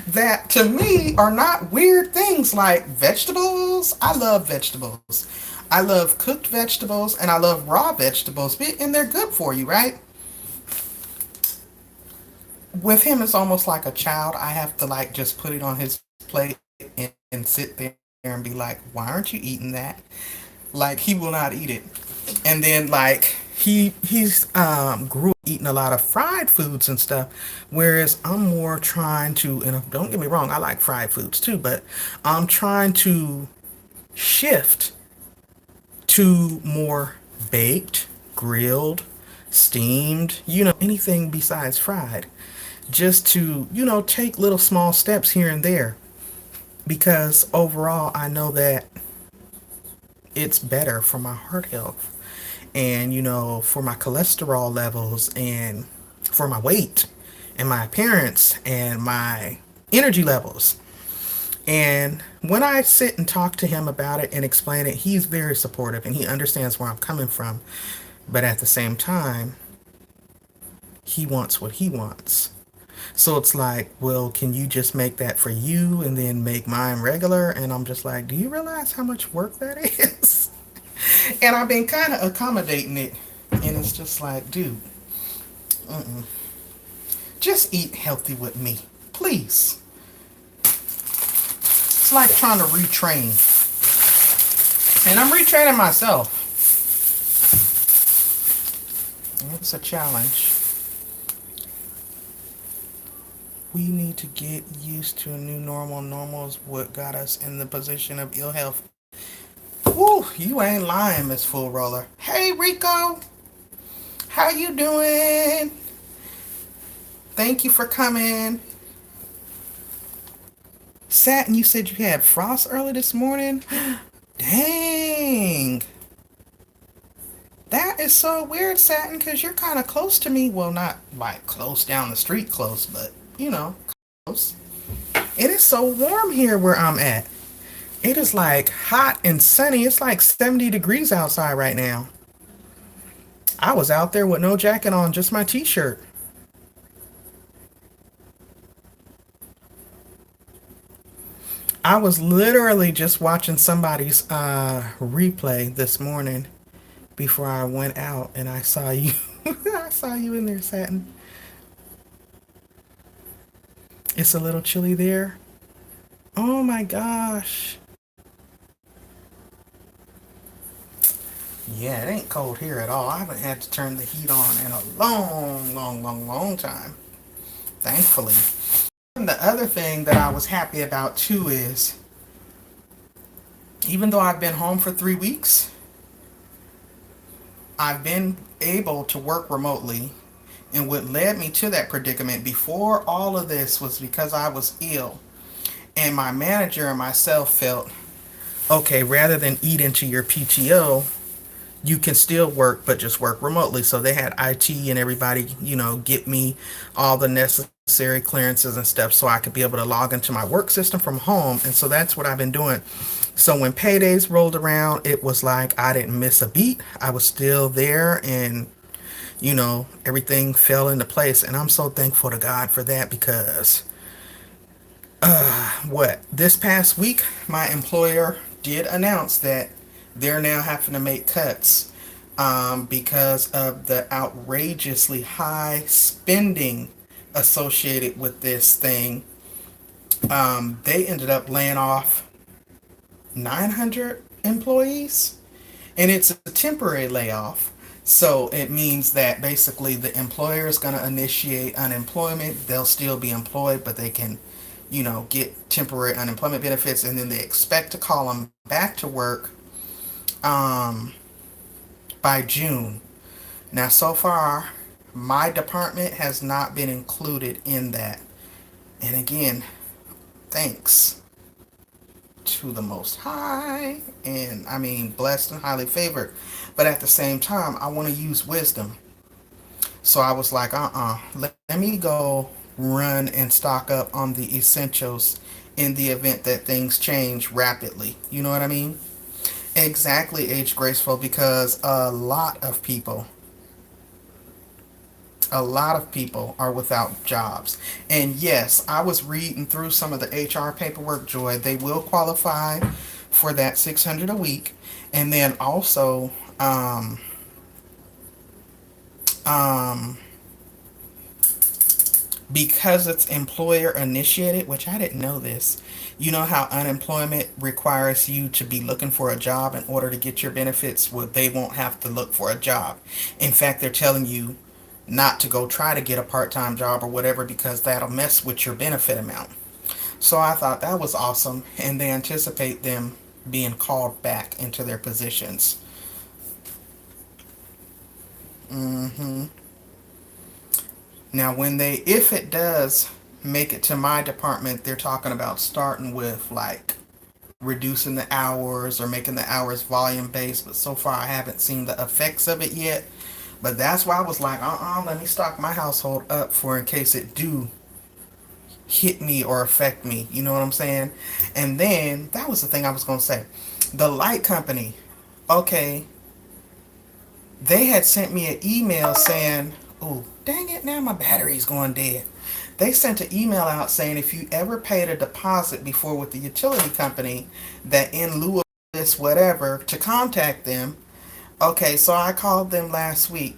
that to me are not weird things like vegetables. I love vegetables. I love cooked vegetables and I love raw vegetables, and they're good for you, right? With him, it's almost like a child. I have to like just put it on his plate and sit there and be like, why aren't you eating that? Like he will not eat it. And then like he's grew up eating a lot of fried foods and stuff, whereas I'm more trying to, and don't get me wrong, I like fried foods too, but I'm trying to shift to more baked, grilled, steamed, anything besides fried, just to, take little small steps here and there, because overall I know that it's better for my heart health and for my cholesterol levels and for my weight and my appearance and my energy levels. And when I sit and talk to him about it and explain it, he's very supportive and he understands where I'm coming from. But at the same time, he wants what he wants. So it's like, well, can you just make that for you and then make mine regular? And I'm just like, do you realize how much work that is? And I've been kind of accommodating it. And it's just like, dude, just eat healthy with me, please. It's like trying to retrain. And I'm retraining myself. It's a challenge. We need to get used to a new normal. Normal is what got us in the position of ill health. Woo, you ain't lying, Miss Full Roller. Hey, Rico. How you doing? Thank you for coming. Satin, you said you had frost early this morning? Dang. That is so weird, Satin, because you're kind of close to me. Well, not like close down the street close, but, close. It is so warm here where I'm at. It is like hot and sunny. It's like 70 degrees outside right now. I was out there with no jacket on, just my t-shirt. I was literally just watching somebody's replay this morning before I went out, and I saw you. I saw you in there, Satin. It's a little chilly there. Oh my gosh. Yeah, it ain't cold here at all. I haven't had to turn the heat on in a long time. Thankfully. And the other thing that I was happy about too is, even though I've been home for 3 weeks, I've been able to work remotely. And what led me to that predicament before all of this was because I was ill. And my manager and myself felt, okay, rather than eat into your PTO, you can still work, but just work remotely. So they had IT and everybody, get me all the necessary clearances and stuff so I could be able to log into my work system from home. And so that's what I've been doing. So when paydays rolled around, it was like I didn't miss a beat. I was still there, and everything fell into place. And I'm so thankful to God for that, because this past week, my employer did announce that they're now having to make cuts because of the outrageously high spending associated with this thing. They ended up laying off 900 employees, and it's a temporary layoff. So it means that basically the employer is going to initiate unemployment. They'll still be employed, but they can, get temporary unemployment benefits, and then they expect to call them back to work by June. Now, so far, my department has not been included in that. And again, thanks to the Most High. And I mean, blessed and highly favored. But at the same time, I want to use wisdom. So I was like, let me go run and stock up on the essentials in the event that things change rapidly. You know what I mean? Exactly, age graceful, because a lot of people are without jobs. And yes, I was reading through some of the HR paperwork, Joy. They will qualify for that 600 a week. And then also, um, because it's employer initiated, which I didn't know this. You know how unemployment requires you to be looking for a job in order to get your benefits? Well, they won't have to look for a job. In fact, they're telling you not to go try to get a part-time job or whatever because that'll mess with your benefit amount. So I thought that was awesome, and they anticipate them being called back into their positions. hmm Now, if it does make it to my department, they're talking about starting with like reducing the hours or making the hours volume based. But so far, I haven't seen the effects of it yet. But that's why I was like, let me stock my household up for in case it do hit me or affect me. You know what I'm saying? And then that was the thing I was gonna say. The light company, okay, they had sent me an email saying, oh, dang it, now my battery's going dead. They sent an email out saying if you ever paid a deposit before with the utility company, that in lieu of this, whatever, to contact them. Okay, so I called them last week.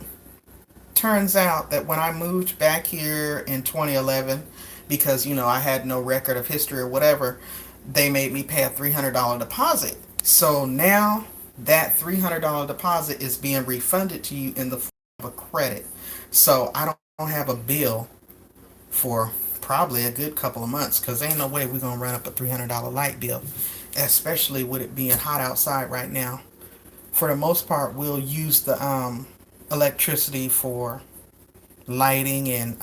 Turns out that when I moved back here in 2011, because, I had no record of history or whatever, they made me pay a $300 deposit. So now that $300 deposit is being refunded to you in the form of a credit. So I don't have a bill for probably a good couple of months because ain't no way we're going to run up a $300 light bill, especially with it being hot outside right now. For the most part, we'll use the electricity for lighting and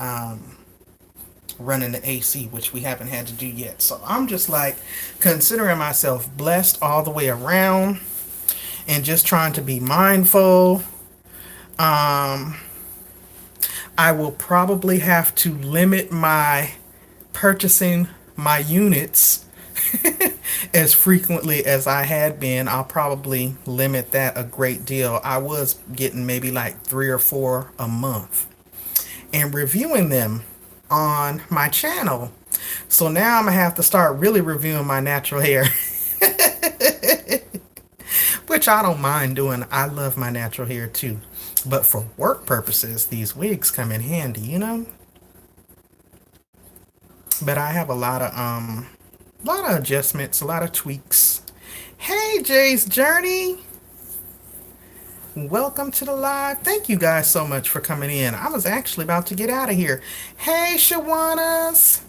running the AC, which we haven't had to do yet. So I'm just like considering myself blessed all the way around and just trying to be mindful. Um, I will probably have to limit my purchasing my units as frequently as I had been. I'll probably limit that a great deal. I was getting maybe like 3 or 4 a month and reviewing them on my channel. So now I'm gonna have to start really reviewing my natural hair, which I don't mind doing. I love my natural hair too. But for work purposes, these wigs come in handy. But I have a lot of adjustments, a lot of tweaks. Hey, Jay's Journey. Welcome to the live. Thank you guys so much for coming in. I was actually about to get out of here. Hey, Shawanas.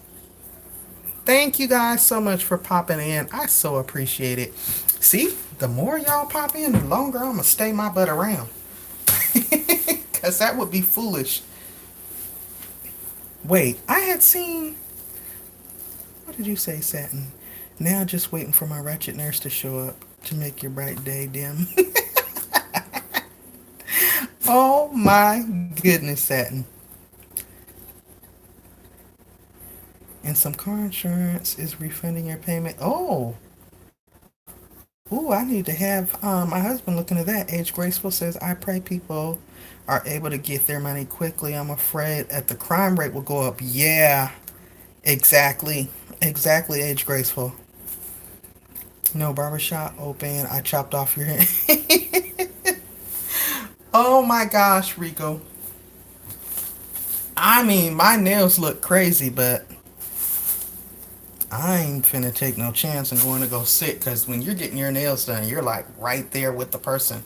Thank you guys so much for popping in. I so appreciate it. See, the more y'all pop in, the longer I'm going to stay my butt around. Because that would be foolish. Wait, I had seen... What did you say, Satin? Now just waiting for my ratchet nurse to show up to make your bright day dim. Oh my goodness, Satin. And some car insurance is refunding your payment. Oh. Ooh, I need to have my husband look into that. Age Graceful says, I pray people are able to get their money quickly. I'm afraid that the crime rate will go up. Yeah, exactly. Exactly, Age Graceful. No barbershop open. I chopped off your head. Oh my gosh, Rico. I mean, my nails look crazy, but I ain't finna take no chance and going to go sit, because when you're getting your nails done, you're like right there with the person.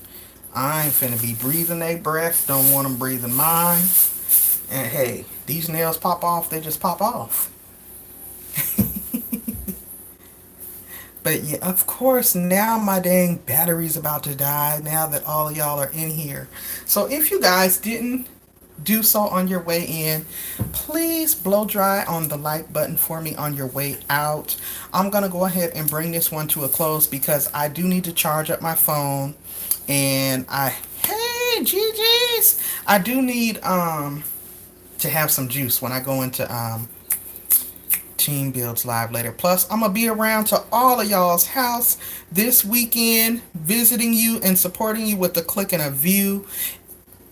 I ain't finna be breathing their breath. Don't want them breathing mine. And hey, these nails pop off, they just pop off. But yeah, of course, now my dang battery's about to die now that all of y'all are in here. So if you guys didn't do so on your way in, please blow dry on the like button for me on your way out. I'm gonna go ahead and bring this one to a close because I do need to charge up my phone, and hey GG's, I do need to have some juice when I go into Team Builds Live later. Plus, I'm gonna be around to all of y'all's house this weekend, visiting you and supporting you with a click and a view.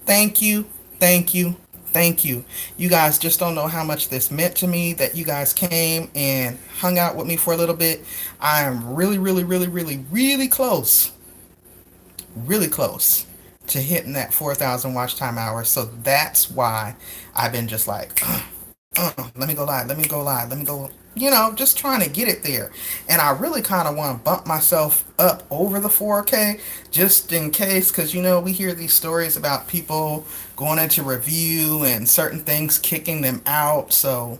Thank you, thank you, thank you. You guys just don't know how much this meant to me that you guys came and hung out with me for a little bit. I am really, really, really, really, really close to hitting that 4,000 watch time hours. So that's why I've been just like, let me go live, let me go live, let me go, just trying to get it there. And I really kind of want to bump myself up over the 4K just in case, because we hear these stories about people going into review and certain things kicking them out. So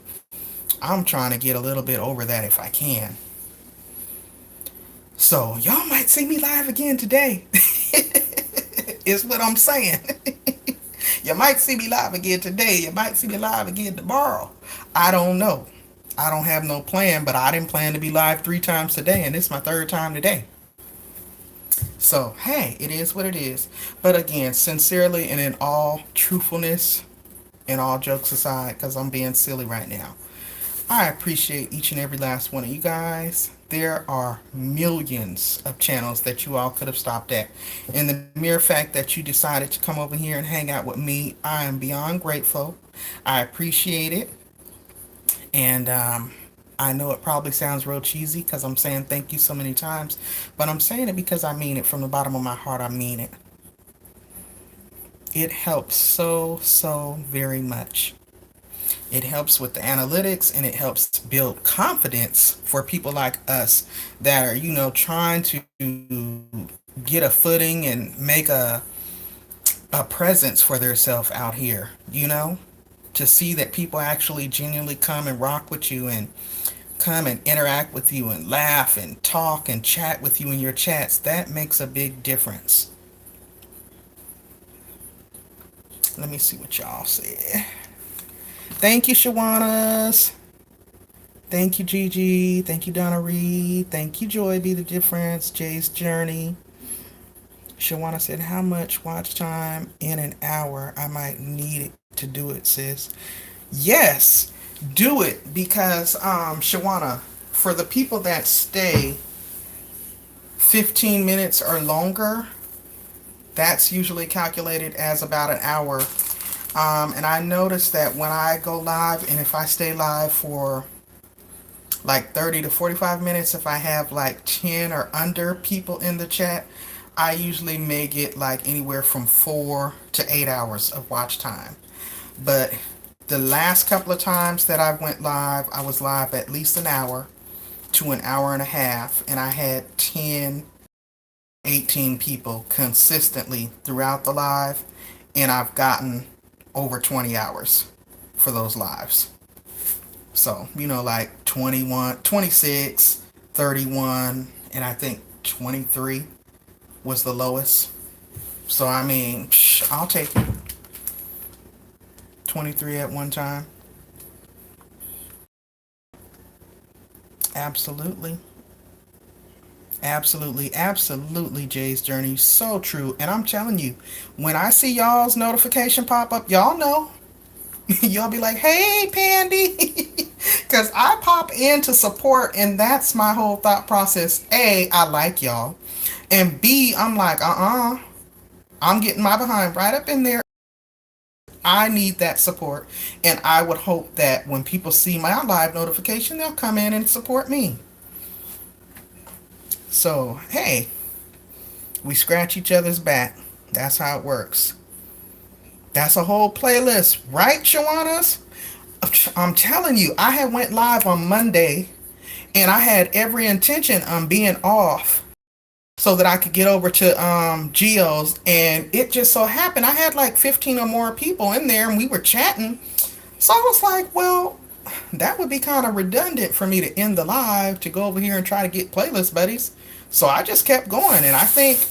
I'm trying to get a little bit over that if I can. So y'all might see me live again today. Is what I'm saying. You might see me live again today. You might see me live again tomorrow. I don't know. I don't have no plan, but I didn't plan to be live 3 times today, and this is my 3rd time today. So, hey, it is what it is. But again, sincerely and in all truthfulness and all jokes aside, because I'm being silly right now, I appreciate each and every last one of you guys. There are millions of channels that you all could have stopped at. And the mere fact that you decided to come over here and hang out with me, I am beyond grateful. I appreciate it. And I know it probably sounds real cheesy because I'm saying thank you so many times, but I'm saying it because I mean it from the bottom of my heart. I mean it. It helps so, so very much. It helps with the analytics, and it helps build confidence for people like us that are, trying to get a footing and make a presence for themselves out here, to see that people actually genuinely come and rock with you and come and interact with you and laugh and talk and chat with you in your chats. That makes a big difference. Let me see what y'all said. Thank you, Shawanas. Thank you, Gigi. Thank you, Donna Reed. Thank you, Joy Be the Difference. Jay's Journey. Shawana said, how much watch time in an hour? I might need it to do it, sis. Yes, do it, because, Shawana, for the people that stay 15 minutes or longer, that's usually calculated as about an hour. And I noticed that when I go live, and if I stay live for like 30 to 45 minutes, if I have like 10 or under people in the chat, I usually may get like anywhere from 4 to 8 hours of watch time. But the last couple of times that I went live, I was live at least an hour to an hour and a half, and I had 10, 18 people consistently throughout the live, and I've gotten over 20 hours for those lives. So, like 21, 26, 31, and I think 23 was the lowest. So, I mean, I'll take it. 23 at one time. Absolutely. Absolutely, absolutely, Jay's Journey. So true. And I'm telling you, when I see y'all's notification pop up, y'all know. Y'all be like, hey, Pandi. Because I pop in to support, and that's my whole thought process. A, I like y'all. And B, I'm like, I'm getting my behind right up in there. I need that support. And I would hope that when people see my live notification, they'll come in and support me. So, hey, we scratch each other's back. That's how it works. That's a whole playlist, right, Shawanas? I'm telling you, I had went live on Monday, and I had every intention on being off so that I could get over to Geo's, and it just so happened I had like 15 or more people in there, and we were chatting. So I was like, well, that would be kind of redundant for me to end the live to go over here and try to get playlist buddies. So I just kept going, and I think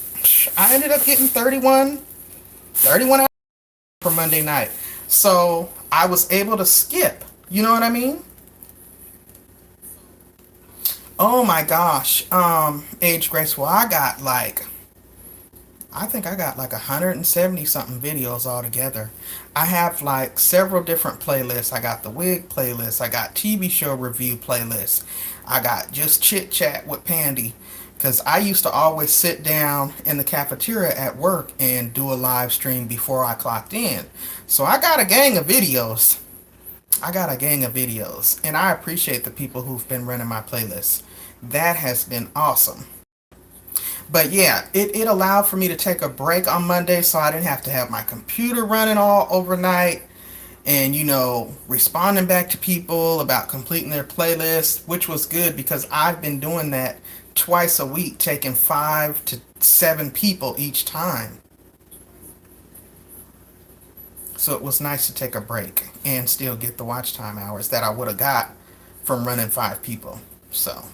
I ended up getting 31 hours for Monday night. So I was able to skip. You know what I mean? Oh my gosh. Age Graceful, I think I got like 170 something videos altogether. I have like several different playlists. I got the wig playlist. I got TV show review playlist. I got just chit chat with Pandi. Because I used to always sit down in the cafeteria at work and do a live stream before I clocked in. So I got a gang of videos. I got a gang of videos. And I appreciate the people who've been running my playlist. That has been awesome. But yeah, it allowed for me to take a break on Monday so I didn't have to have my computer running all overnight and, responding back to people about completing their playlist, which was good because I've been doing that twice a week, taking 5 to 7 people each time. So it was nice to take a break and still get the watch time hours that I would have got from running 5 people. So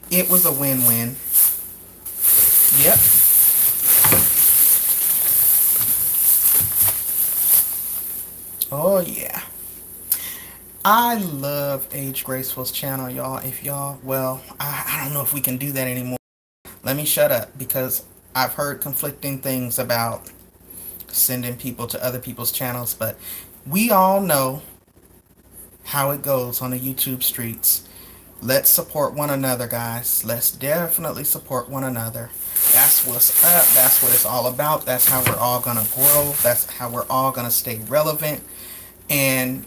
it was a win-win. Yep. Oh yeah. I love Age Graceful's channel, y'all. I don't know if we can do that anymore. Let me shut up because I've heard conflicting things about sending people to other people's channels, but we all know how it goes on the YouTube streets. Let's support one another, guys. Let's definitely support one another. That's what's up. That's what it's all about. That's how we're all going to grow. That's how we're all going to stay relevant. And,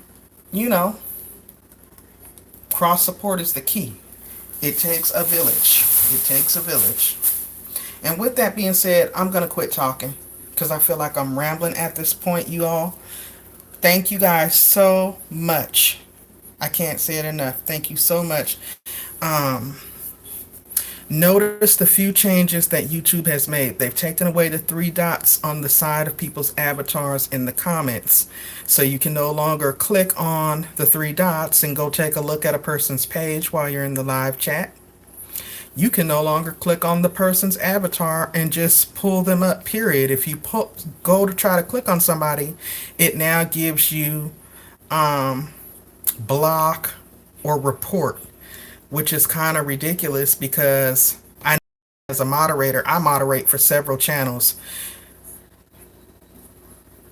cross support is the key. It takes a village. It takes a village. And with that being said, I'm going to quit talking because I feel like I'm rambling at this point, you all. Thank you guys so much. I can't say it enough. Thank you so much. Notice the few changes that YouTube has made. They've taken away the 3 dots on the side of people's avatars in the comments. So you can no longer click on the 3 dots and go take a look at a person's page while you're in the live chat. You can no longer click on the person's avatar and just pull them up, period. If you go to try to click on somebody, it now gives you block or report, which is kind of ridiculous because as a moderator, I moderate for several channels.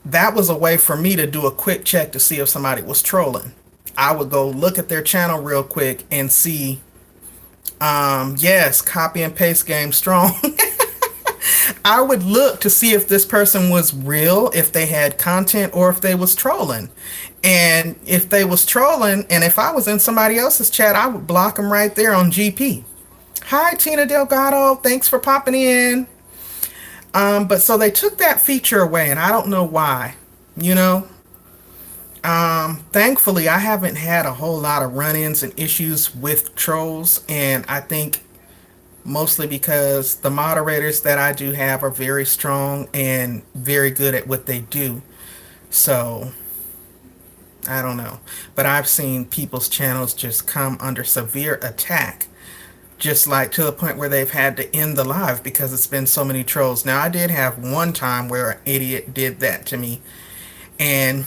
That was a way for me to do a quick check to see if somebody was trolling. I would go look at their channel real quick and see, yes, copy and paste game strong. I would look to see if this person was real, if they had content, or if they was trolling. And if they was trolling, and if I was in somebody else's chat, I would block them right there on GP. Hi, Tina Delgado. Thanks for popping in. But so they took that feature away, and I don't know why. Thankfully, I haven't had a whole lot of run-ins and issues with trolls, and I think mostly because the moderators that I do have are very strong and very good at what they do. So I don't know, but I've seen people's channels just come under severe attack, just like to the point where they've had to end the live because it's been so many trolls. Now, I did have one time where an idiot did that to me, and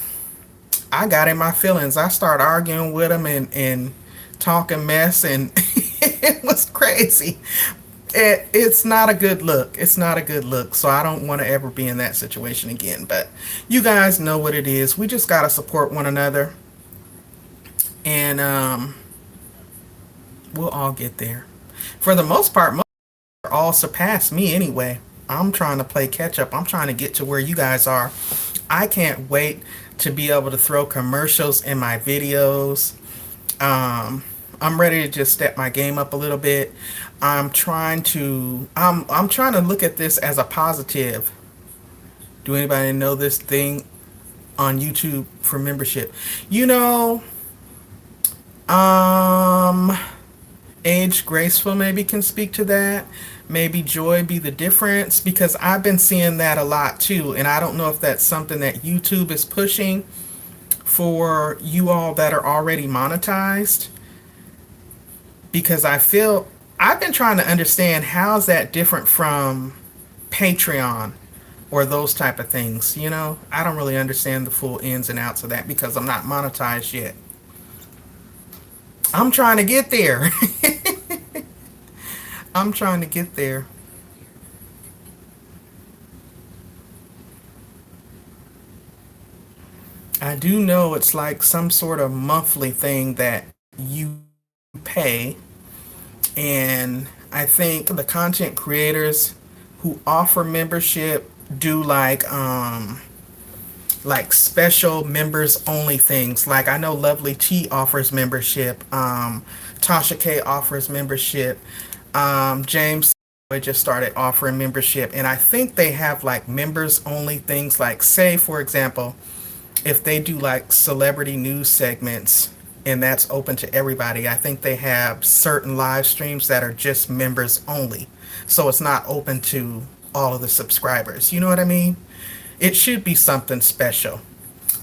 I got in my feelings. I started arguing with him and talking mess, and it was crazy. It's not a good look. It's not a good look. So I don't want to ever be in that situation again. But you guys know what it is. We just got to support one another. And we'll all get there. For the most part, most all surpass me anyway. I'm trying to play catch up. I'm trying to get to where you guys are. I can't wait to be able to throw commercials in my videos. I'm ready to just step my game up a little bit. I'm trying to look at this as a positive. Do anybody know this thing on YouTube for membership? Age Graceful maybe can speak to that. Maybe Joy be the difference, because I've been seeing that a lot too, and I don't know if that's something that YouTube is pushing for you all that are already monetized, because I've been trying to understand how's that different from Patreon or those type of things. I don't really understand the full ins and outs of that because I'm not monetized yet. I'm trying to get there. I'm trying to get there. I do know it's like some sort of monthly thing that you pay, and I think the content creators who offer membership do like special members only things. Like I know Lovely T offers membership, Tasha K offers membership, James just started offering membership, and I think they have like members only things, like say for example, if they do like celebrity news segments and that's open to everybody, I think they have certain live streams that are just members only. So it's not open to all of the subscribers. You know what I mean? It should be something special.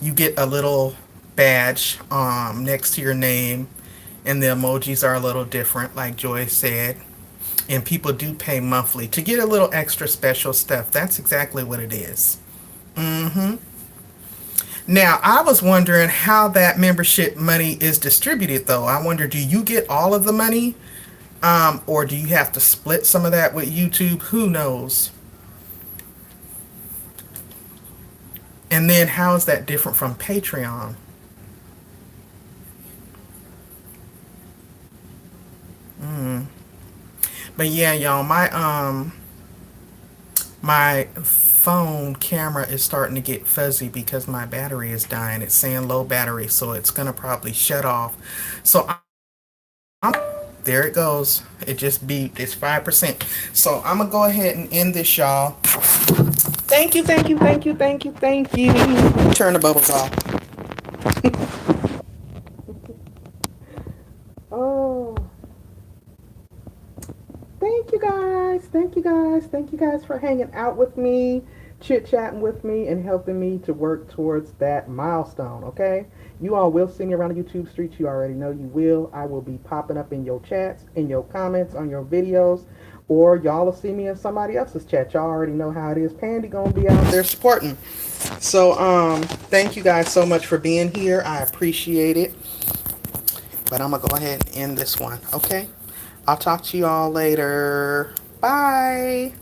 You get a little badge next to your name, and the emojis are a little different, like Joy said. And people do pay monthly to get a little extra special stuff. That's exactly what it is. Mm-hmm. Now, I was wondering how that membership money is distributed, though. I wonder, do you get all of the money? Or do you have to split some of that with YouTube? Who knows? And then how is that different from Patreon? But yeah, y'all, my phone camera is starting to get fuzzy because my battery is dying. It's saying low battery, so it's gonna probably shut off. So I'm, there it goes. It just beeped. It's 5%. So I'm gonna go ahead and end this, y'all. Thank you, thank you, thank you, thank you, thank you. Turn the bubbles off. Oh, thank you guys. Thank you guys. Thank you guys for hanging out with me, chit-chatting with me, and helping me to work towards that milestone, okay? You all will see me around the YouTube streets. You already know you will. I will be popping up in your chats, in your comments, on your videos, or y'all will see me in somebody else's chat. Y'all already know how it is. Pandi gonna be out there supporting. So, thank you guys so much for being here. I appreciate it. But I'm gonna go ahead and end this one, okay? I'll talk to you all later. Bye.